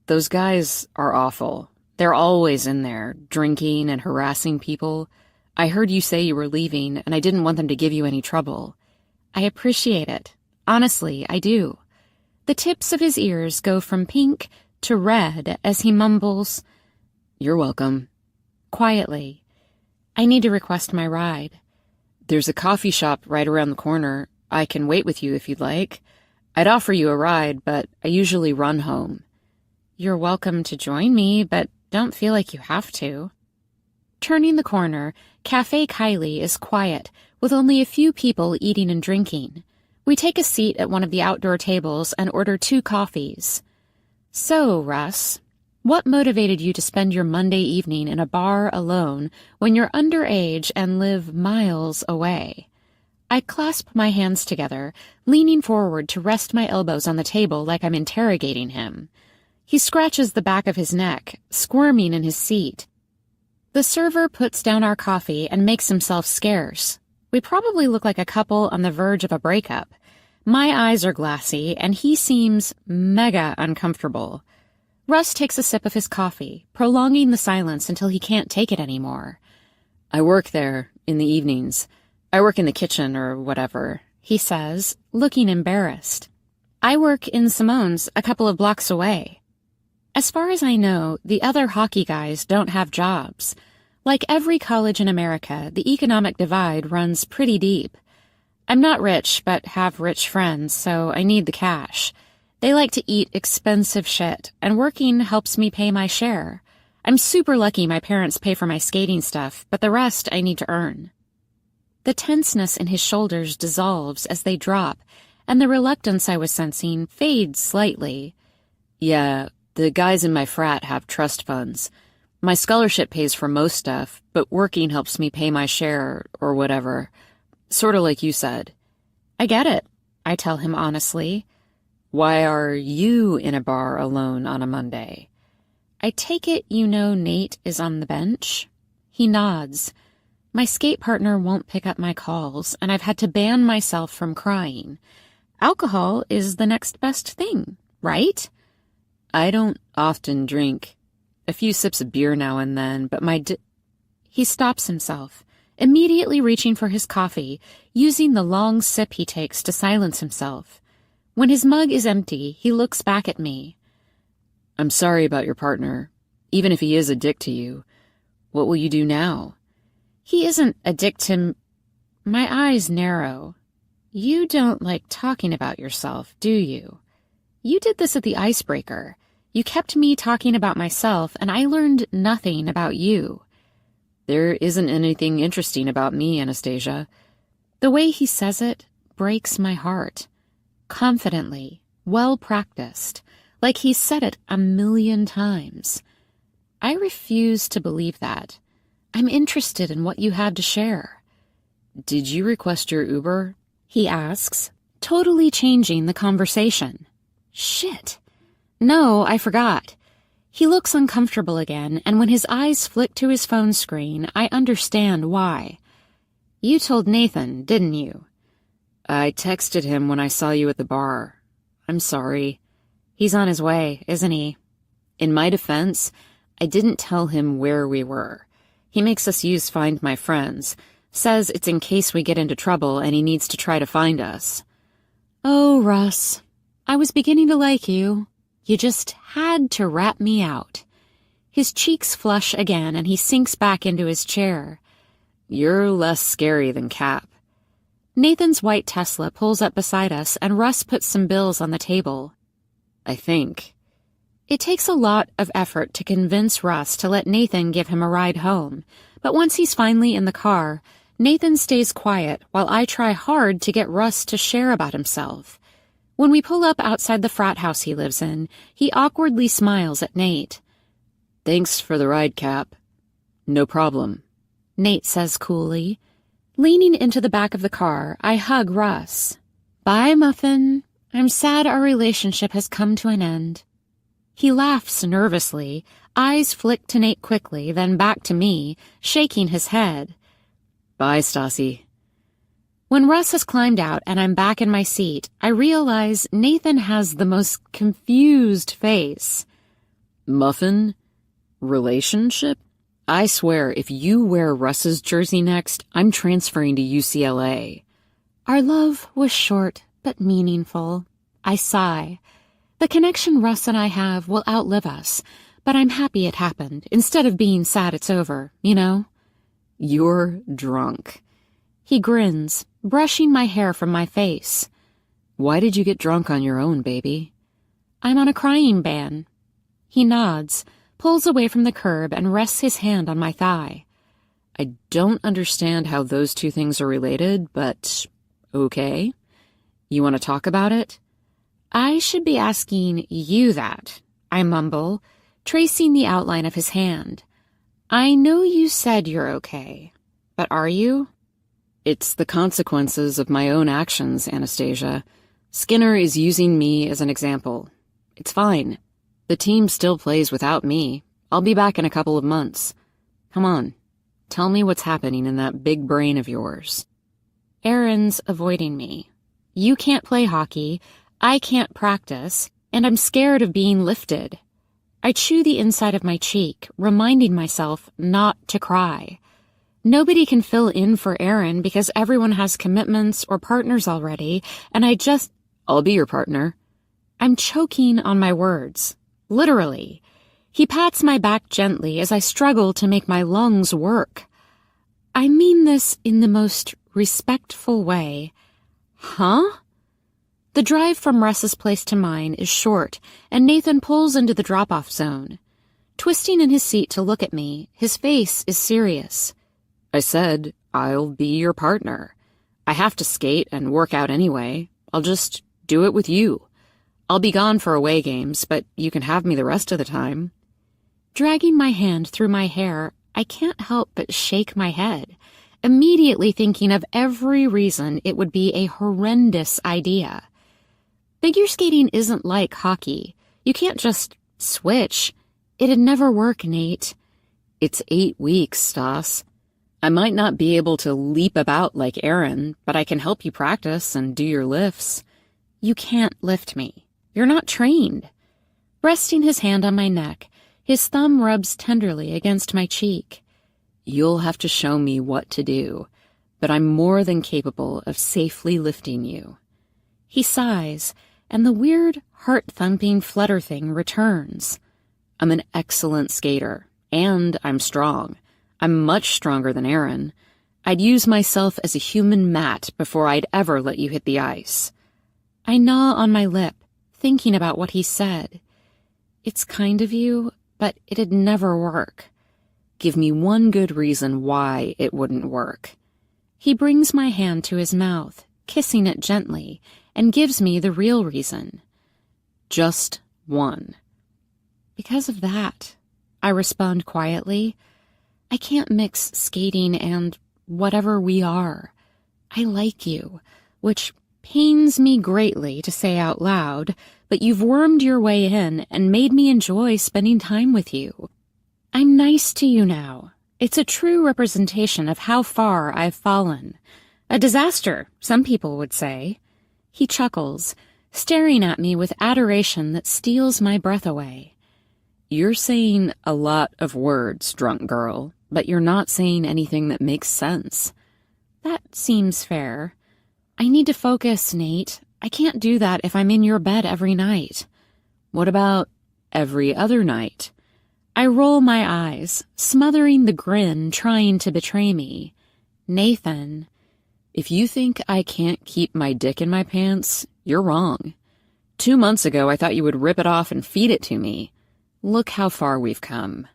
Those guys are awful. They're always in there, drinking and harassing people. I heard you say you were leaving, and I didn't want them to give you any trouble. I appreciate it. Honestly, I do. The tips of his ears go from pink to red as he mumbles, You're welcome. Quietly. I need to request my ride. There's a coffee shop right around the corner. I can wait with you if you'd like. I'd offer you a ride, but I usually run home. You're welcome to join me, but don't feel like you have to. Turning the corner, Cafe Kylie is quiet, with only a few people eating and drinking. We take a seat at one of the outdoor tables and order 2 coffees. So, Russ, what motivated you to spend your Monday evening in a bar alone when you're underage and live miles away? I clasp my hands together, leaning forward to rest my elbows on the table like I'm interrogating him. He scratches the back of his neck, squirming in his seat. The server puts down our coffee and makes himself scarce. We probably look like a couple on the verge of a breakup. My eyes are glassy, and he seems mega uncomfortable. Russ takes a sip of his coffee, prolonging the silence until he can't take it anymore. I work there in the evenings. I work in the kitchen or whatever, he says, looking embarrassed. I work in Simone's a couple of blocks away. As far as I know, the other hockey guys don't have jobs. Like every college in America, the economic divide runs pretty deep. I'm not rich, but have rich friends, so I need the cash. They like to eat expensive shit, and working helps me pay my share. I'm super lucky my parents pay for my skating stuff, but the rest I need to earn. The tenseness in his shoulders dissolves as they drop, and the reluctance I was sensing fades slightly. Yeah, the guys in my frat have trust funds. My scholarship pays for most stuff, but working helps me pay my share, or whatever. Sort of like you said. I get it, I tell him honestly. Why are you in a bar alone on a Monday? I take it you know Nate is on the bench? He nods. My skate partner won't pick up my calls, and I've had to ban myself from crying. Alcohol is the next best thing, right? I don't often drink. A few sips of beer now and then, but He stops himself, immediately reaching for his coffee, using the long sip he takes to silence himself. When his mug is empty, he looks back at me. I'm sorry about your partner, even if he is a dick to you. What will you do now? He isn't a dick to... My eyes narrow. You don't like talking about yourself, do you? You did this at the Icebreaker. You kept me talking about myself, and I learned nothing about you. There isn't anything interesting about me, Anastasia. The way he says it breaks my heart. Confidently, well-practiced, like he's said it 1,000,000 times. I refuse to believe that. I'm interested in what you had to share. Did you request your Uber? He asks, totally changing the conversation. Shit. No, I forgot. He looks uncomfortable again, and when his eyes flick to his phone screen, I understand why. You told Nathan, didn't you? I texted him when I saw you at the bar. I'm sorry. He's on his way, isn't he? In my defense, I didn't tell him where we were. He makes us use Find My Friends, says it's in case we get into trouble and he needs to try to find us. Oh, Russ, I was beginning to like you. You just had to rat me out. His cheeks flush again and he sinks back into his chair. You're less scary than Cap. Nathan's white Tesla pulls up beside us and Russ puts some bills on the table. I think. It takes a lot of effort to convince Russ to let Nathan give him a ride home, but once he's finally in the car, Nathan stays quiet while I try hard to get Russ to share about himself. When we pull up outside the frat house he lives in, he awkwardly smiles at Nate. Thanks for the ride, Cap. No problem, Nate says coolly. Leaning into the back of the car, I hug Russ. Bye, Muffin. I'm sad our relationship has come to an end. He laughs nervously, eyes flick to Nate quickly, then back to me, shaking his head. Bye, Stassi. When Russ has climbed out and I'm back in my seat, I realize Nathan has the most confused face. Muffin? Relationship? I swear, if you wear Russ's jersey next, I'm transferring to UCLA. Our love was short but meaningful. I sigh. The connection Russ and I have will outlive us, but I'm happy it happened, instead of being sad it's over, you know? You're drunk. He grins, brushing my hair from my face. Why did you get drunk on your own, baby? I'm on a crying ban. He nods, pulls away from the curb, and rests his hand on my thigh. I don't understand how those two things are related, but okay. You want to talk about it? I should be asking you that, I mumble, tracing the outline of his hand. I know you said you're okay, but are you? It's the consequences of my own actions, Anastasia. Skinner is using me as an example. It's fine. The team still plays without me. I'll be back in a couple of months. Come on, tell me what's happening in that big brain of yours. Aaron's avoiding me. You can't play hockey, I can't practice, and I'm scared of being lifted. I chew the inside of my cheek, reminding myself not to cry. Nobody can fill in for Aaron because everyone has commitments or partners already, and I'll be your partner. I'm choking on my words. Literally. He pats my back gently as I struggle to make my lungs work. I mean this in the most respectful way. Huh? The drive from Russ's place to mine is short, and Nathan pulls into the drop-off zone. Twisting in his seat to look at me, his face is serious. I said, I'll be your partner. I have to skate and work out anyway. I'll just do it with you. I'll be gone for away games, but you can have me the rest of the time. Dragging my hand through my hair, I can't help but shake my head, immediately thinking of every reason it would be a horrendous idea. Figure skating isn't like hockey. You can't just switch. It'd never work, Nate. It's 8 weeks, Stas. I might not be able to leap about like Aaron, but I can help you practice and do your lifts. You can't lift me. You're not trained. Resting his hand on my neck, his thumb rubs tenderly against my cheek. You'll have to show me what to do, but I'm more than capable of safely lifting you. He sighs, and the weird, heart-thumping flutter thing returns. I'm an excellent skater, and I'm strong. I'm much stronger than Aaron. I'd use myself as a human mat before I'd ever let you hit the ice. I gnaw on my lip, thinking about what he said. It's kind of you, but it'd never work. Give me one good reason why it wouldn't work. He brings my hand to his mouth, kissing it gently, and gives me the real reason. Just one. Because of that, I respond quietly. I can't mix skating and whatever we are. I like you, which pains me greatly to say out loud, but you've wormed your way in and made me enjoy spending time with you. I'm nice to you now. It's a true representation of how far I've fallen. A disaster, some people would say. He chuckles, staring at me with adoration that steals my breath away. You're saying a lot of words, drunk girl, but you're not saying anything that makes sense. That seems fair. I need to focus, Nate. I can't do that if I'm in your bed every night. What about every other night? I roll my eyes, smothering the grin trying to betray me. Nathan. If you think I can't keep my dick in my pants, you're wrong. 2 months ago, I thought you would rip it off and feed it to me. Look how far we've come.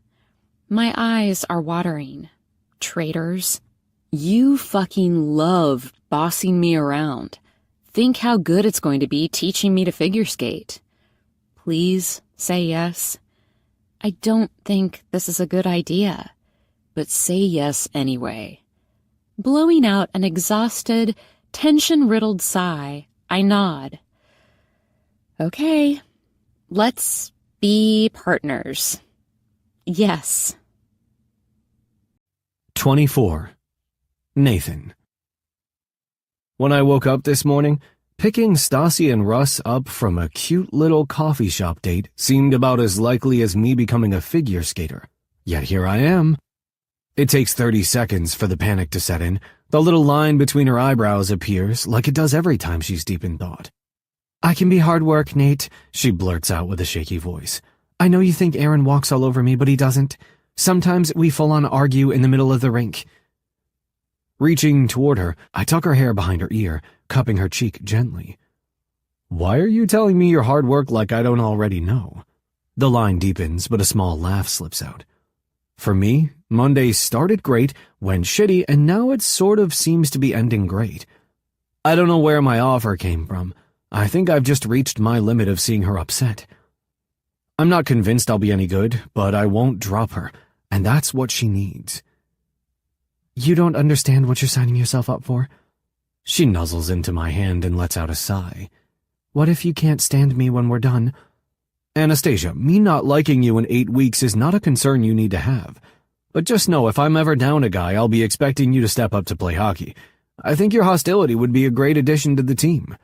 My eyes are watering. Traitors. You fucking love bossing me around. Think how good it's going to be teaching me to figure skate. Please say yes. I don't think this is a good idea. But say yes anyway. Blowing out an exhausted, tension-riddled sigh, I nod. Okay, let's be partners. Yes. 24. Nathan. When I woke up this morning, picking Stassi and Russ up from a cute little coffee shop date seemed about as likely as me becoming a figure skater. Yet here I am. It takes 30 seconds for the panic to set in. The little line between her eyebrows appears, like it does every time she's deep in thought. I can be hard work, Nate, she blurts out with a shaky voice. I know you think Aaron walks all over me, but he doesn't. Sometimes we full-on argue in the middle of the rink. Reaching toward her, I tuck her hair behind her ear, cupping her cheek gently. Why are you telling me your hard work like I don't already know? The line deepens, but a small laugh slips out. For me, Monday started great, went shitty, and now it sort of seems to be ending great. I don't know where my offer came from. I think I've just reached my limit of seeing her upset. I'm not convinced I'll be any good, but I won't drop her, and that's what she needs. You don't understand what you're signing yourself up for? She nuzzles into my hand and lets out a sigh. What if you can't stand me when we're done? Anastasia, me not liking you in 8 weeks is not a concern you need to have. But just know if I'm ever down a guy, I'll be expecting you to step up to play hockey. I think your hostility would be a great addition to the team.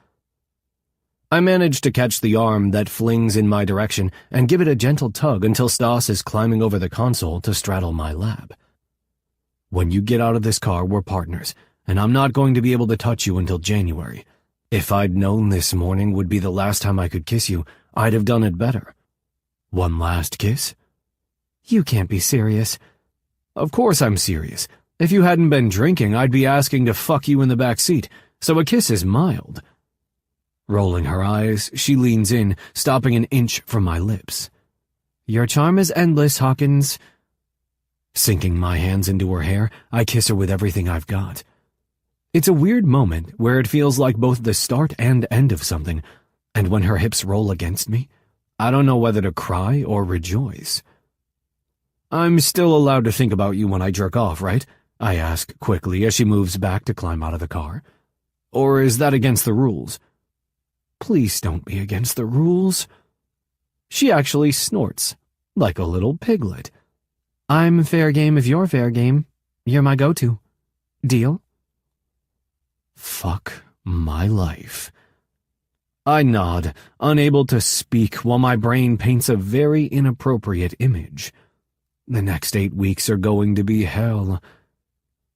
I manage to catch the arm that flings in my direction and give it a gentle tug until Stas is climbing over the console to straddle my lap. When you get out of this car, we're partners, and I'm not going to be able to touch you until January. If I'd known this morning would be the last time I could kiss you, I'd have done it better. One last kiss? You can't be serious. Of course I'm serious. If you hadn't been drinking, I'd be asking to fuck you in the back seat, so a kiss is mild. Rolling her eyes, she leans in, stopping an inch from my lips. Your charm is endless, Hawkins. Sinking my hands into her hair, I kiss her with everything I've got. It's a weird moment where it feels like both the start and end of something, and when her hips roll against me, I don't know whether to cry or rejoice. I'm still allowed to think about you when I jerk off, right? I ask quickly as she moves back to climb out of the car. Or is that against the rules? Please don't be against the rules. She actually snorts, like a little piglet. I'm fair game if you're fair game. You're my go-to. Deal? Fuck my life. I nod, unable to speak while my brain paints a very inappropriate image. The next 8 weeks are going to be hell.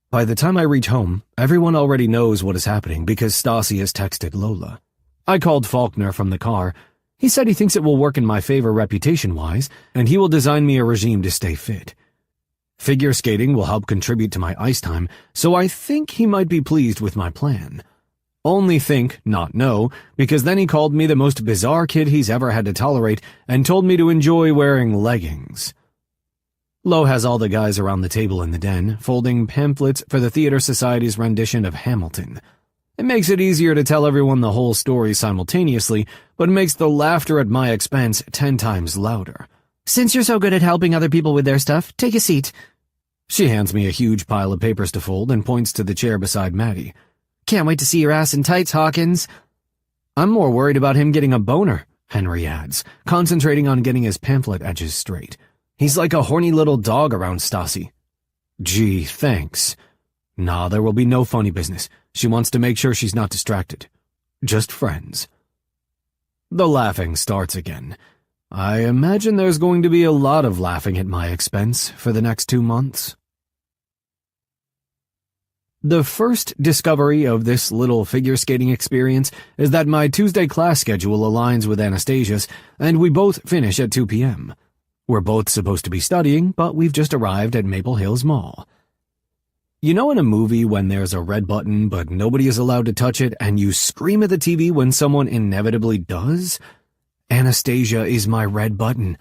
By the time I reach home, everyone already knows what is happening because Stasi has texted Lola. I called Faulkner from the car. He said he thinks it will work in my favor reputation-wise, and he will design me a regime to stay fit. Figure skating will help contribute to my ice time, so I think he might be pleased with my plan. Only think, not know, because then he called me the most bizarre kid he's ever had to tolerate and told me to enjoy wearing leggings. Lo has all the guys around the table in the den, folding pamphlets for the Theater Society's rendition of Hamilton. It makes it easier to tell everyone the whole story simultaneously, but makes the laughter at my expense 10 times louder. Since you're so good at helping other people with their stuff, take a seat. She hands me a huge pile of papers to fold and points to the chair beside Maddie. Can't wait to see your ass in tights, Hawkins. I'm more worried about him getting a boner, Henry adds, concentrating on getting his pamphlet edges straight. He's like a horny little dog around Stasi. Gee, thanks. Nah, there will be no funny business. She wants to make sure she's not distracted. Just friends. The laughing starts again. I imagine there's going to be a lot of laughing at my expense for the next 2 months. The first discovery of this little figure skating experience is that my Tuesday class schedule aligns with Anastasia's, and we both finish at 2 p.m. We're both supposed to be studying, but we've just arrived at Maple Hills Mall. You know in a movie when there's a red button but nobody is allowed to touch it and you scream at the TV when someone inevitably does? Anastasia is my red button.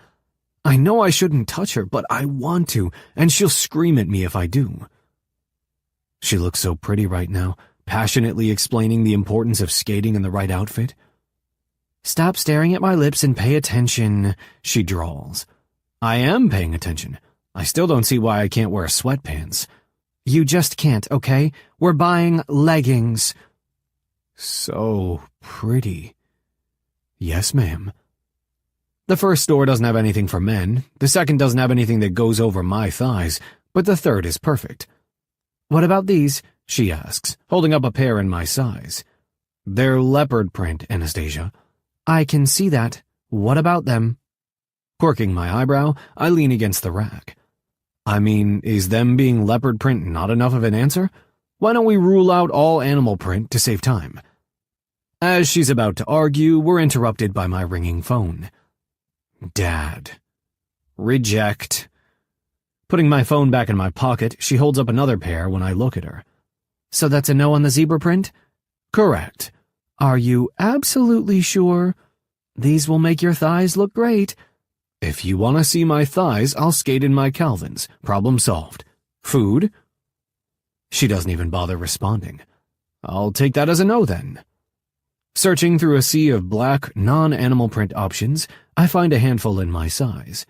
I know I shouldn't touch her, but I want to, and she'll scream at me if I do. She looks so pretty right now, passionately explaining the importance of skating in the right outfit. Stop staring at my lips and pay attention, she drawls. I am paying attention. I still don't see why I can't wear sweatpants. You just can't, okay? We're buying leggings. So pretty. Yes, ma'am. The first store doesn't have anything for men, the second doesn't have anything that goes over my thighs, but the third is perfect. What about these? She asks, holding up a pair in my size. They're leopard print, Anastasia. I can see that. What about them? Quirking my eyebrow, I lean against the rack. I mean, is them being leopard print not enough of an answer? Why don't we rule out all animal print to save time? As she's about to argue, we're interrupted by my ringing phone. Dad. Reject. Putting my phone back in my pocket, she holds up another pair when I look at her. So that's a no on the zebra print? Correct. Are you absolutely sure? These will make your thighs look great. If you want to see my thighs, I'll skate in my Calvins. Problem solved. Food? She doesn't even bother responding. I'll take that as a no then. Searching through a sea of black, non-animal print options, I find a handful in my size.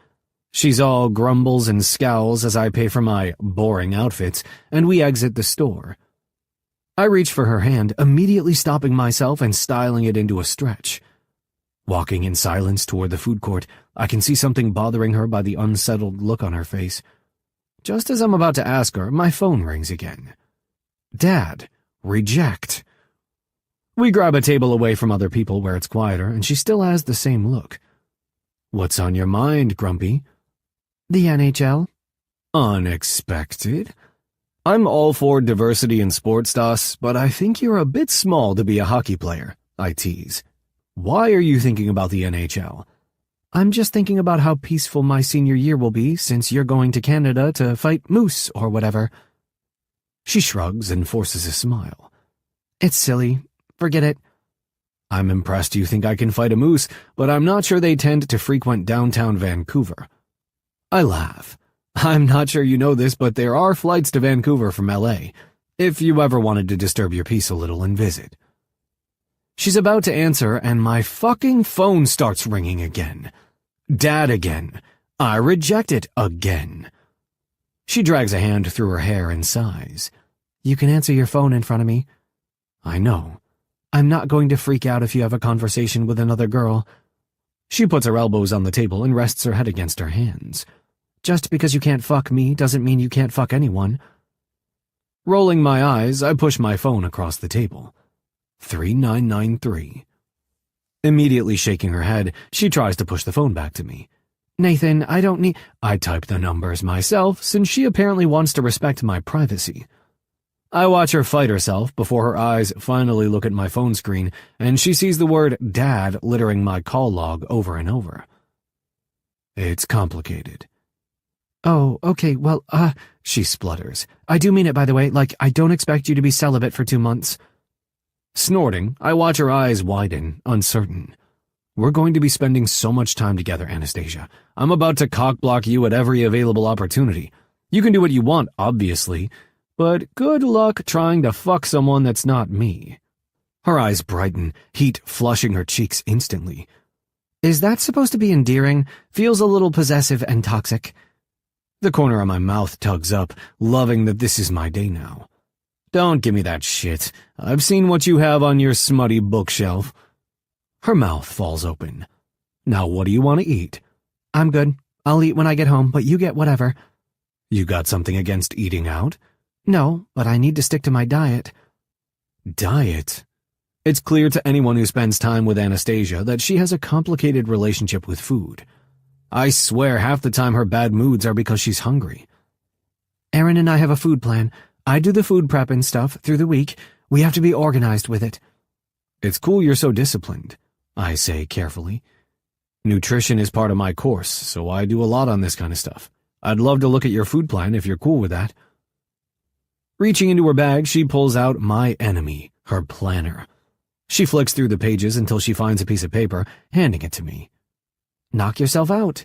She's all grumbles and scowls as I pay for my boring outfits, and we exit the store. I reach for her hand, immediately stopping myself and styling it into a stretch. Walking in silence toward the food court, I can see something bothering her by the unsettled look on her face. Just as I'm about to ask her, my phone rings again. Dad, reject. We grab a table away from other people where it's quieter, and she still has the same look. What's on your mind, Grumpy? The NHL. Unexpected. I'm all for diversity in sports, Das, but I think you're a bit small to be a hockey player, I tease. Why are you thinking about the NHL? I'm just thinking about how peaceful my senior year will be since you're going to Canada to fight moose or whatever. She shrugs and forces a smile. It's silly. Forget it. I'm impressed you think I can fight a moose, but I'm not sure they tend to frequent downtown Vancouver. I laugh. I'm not sure you know this, but there are flights to Vancouver from LA, if you ever wanted to disturb your peace a little and visit. She's about to answer, and my fucking phone starts ringing again. Dad again. I reject it again. She drags a hand through her hair and sighs. You can answer your phone in front of me. I know. I'm not going to freak out if you have a conversation with another girl. She puts her elbows on the table and rests her head against her hands. Just because you can't fuck me doesn't mean you can't fuck anyone. Rolling my eyes, I push my phone across the table. 3993. Immediately shaking her head, she tries to push the phone back to me. Nathan, I don't need— I type the numbers myself, since she apparently wants to respect my privacy. I watch her fight herself before her eyes finally look at my phone screen, and she sees the word Dad littering my call log over and over. It's complicated. Oh, okay, well, she splutters. I do mean it, by the way, like, I don't expect you to be celibate for 2 months. Snorting, I watch her eyes widen, uncertain. We're going to be spending so much time together, Anastasia. I'm about to cockblock you at every available opportunity. You can do what you want, obviously, but good luck trying to fuck someone that's not me. Her eyes brighten, heat flushing her cheeks instantly. Is that supposed to be endearing? Feels a little possessive and toxic. The corner of my mouth tugs up, loving that this is my day now. Don't give me that shit. I've seen what you have on your smutty bookshelf. Her mouth falls open. Now what do you want to eat? I'm good. I'll eat when I get home, but you get whatever. You got something against eating out? No, but I need to stick to my diet. Diet? It's clear to anyone who spends time with Anastasia that she has a complicated relationship with food. I swear half the time her bad moods are because she's hungry. Aaron and I have a food plan. I do the food prep and stuff through the week. We have to be organized with it. It's cool you're so disciplined, I say carefully. Nutrition is part of my course, so I do a lot on this kind of stuff. I'd love to look at your food plan if you're cool with that. Reaching into her bag, she pulls out my enemy, her planner. She flicks through the pages until she finds a piece of paper, handing it to me. Knock yourself out.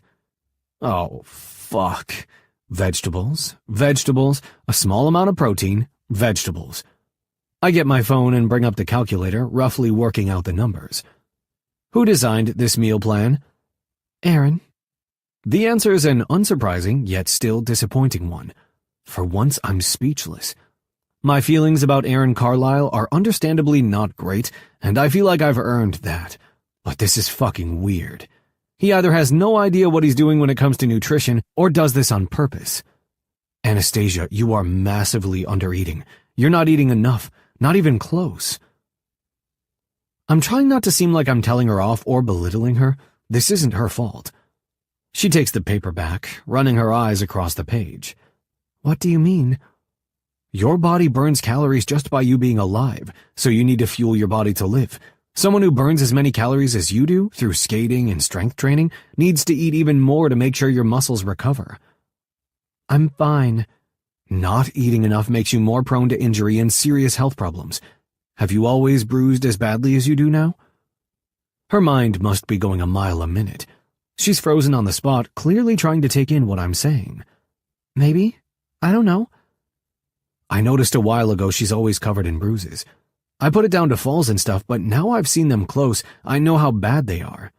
Oh, fuck. Vegetables, a small amount of protein, vegetables. I get my phone and bring up the calculator, roughly working out the numbers. Who designed this meal plan? Aaron. The answer is an unsurprising, yet still disappointing one. For once, I'm speechless. My feelings about Aaron Carlisle are understandably not great, and I feel like I've earned that. But this is fucking weird. He either has no idea what he's doing when it comes to nutrition, or does this on purpose. Anastasia, you are massively undereating. You're not eating enough, not even close. I'm trying not to seem like I'm telling her off or belittling her. This isn't her fault. She takes the paper back, running her eyes across the page. What do you mean? Your body burns calories just by you being alive, so you need to fuel your body to live. Someone who burns as many calories as you do, through skating and strength training, needs to eat even more to make sure your muscles recover. I'm fine. Not eating enough makes you more prone to injury and serious health problems. Have you always bruised as badly as you do now? Her mind must be going a mile a minute. She's frozen on the spot, clearly trying to take in what I'm saying. Maybe? I don't know. I noticed a while ago she's always covered in bruises. I put it down to falls and stuff, but now I've seen them close, I know how bad they are.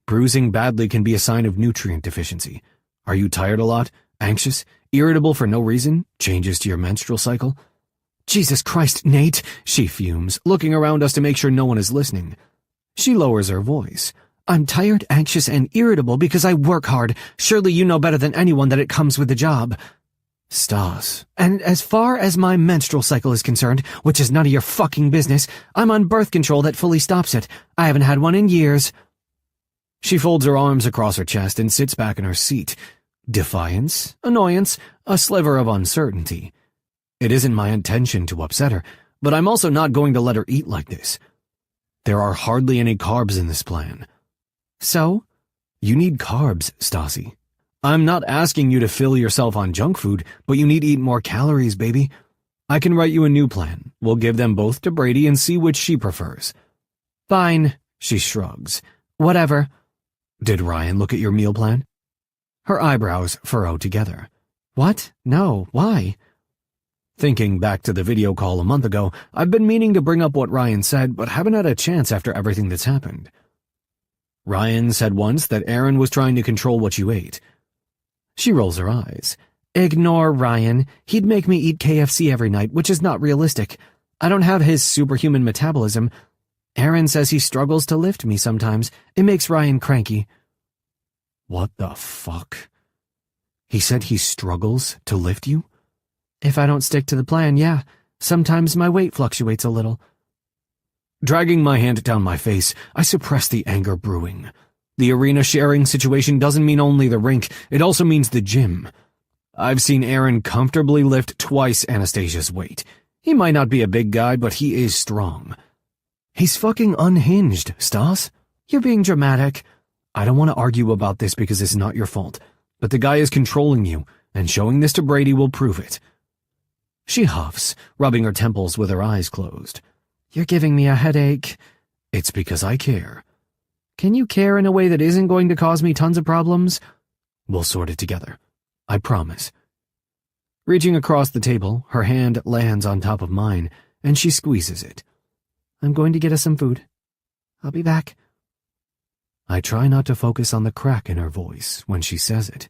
Bruising badly can be a sign of nutrient deficiency. Are you tired a lot? Anxious? Irritable for no reason? Changes to your menstrual cycle? Jesus Christ, Nate, she fumes, looking around us to make sure no one is listening. She lowers her voice. I'm tired, anxious, and irritable because I work hard. Surely you know better than anyone that it comes with the job. Stas. And as far as my menstrual cycle is concerned, which is none of your fucking business, I'm on birth control that fully stops it. I haven't had one in years. She folds her arms across her chest and sits back in her seat. Defiance, annoyance, a sliver of uncertainty. It isn't my intention to upset her, but I'm also not going to let her eat like this. There are hardly any carbs in this plan. So, you need carbs, Stasi. I'm not asking you to fill yourself on junk food, but you need to eat more calories, baby. I can write you a new plan. We'll give them both to Brady and see which she prefers. Fine, she shrugs. Whatever. Did Ryan look at your meal plan? Her eyebrows furrow together. What? No, why? Thinking back to the video call a month ago, I've been meaning to bring up what Ryan said, but haven't had a chance after everything that's happened. Ryan said once that Aaron was trying to control what you ate. She rolls her eyes. Ignore Ryan. He'd make me eat KFC every night, which is not realistic. I don't have his superhuman metabolism. Aaron says he struggles to lift me sometimes. It makes Ryan cranky. What the fuck? He said he struggles to lift you? If I don't stick to the plan, yeah. Sometimes my weight fluctuates a little. Dragging my hand down my face, I suppress the anger brewing. The arena sharing situation doesn't mean only the rink, it also means the gym. I've seen Aaron comfortably lift twice Anastasia's weight. He might not be a big guy, but he is strong. He's fucking unhinged, Stas. You're being dramatic. I don't want to argue about this because it's not your fault, but the guy is controlling you, and showing this to Brady will prove it. She huffs, rubbing her temples with her eyes closed. You're giving me a headache. It's because I care. Can you care in a way that isn't going to cause me tons of problems? We'll sort it together. I promise. Reaching across the table, her hand lands on top of mine, and she squeezes it. I'm going to get us some food. I'll be back. I try not to focus on the crack in her voice when she says it.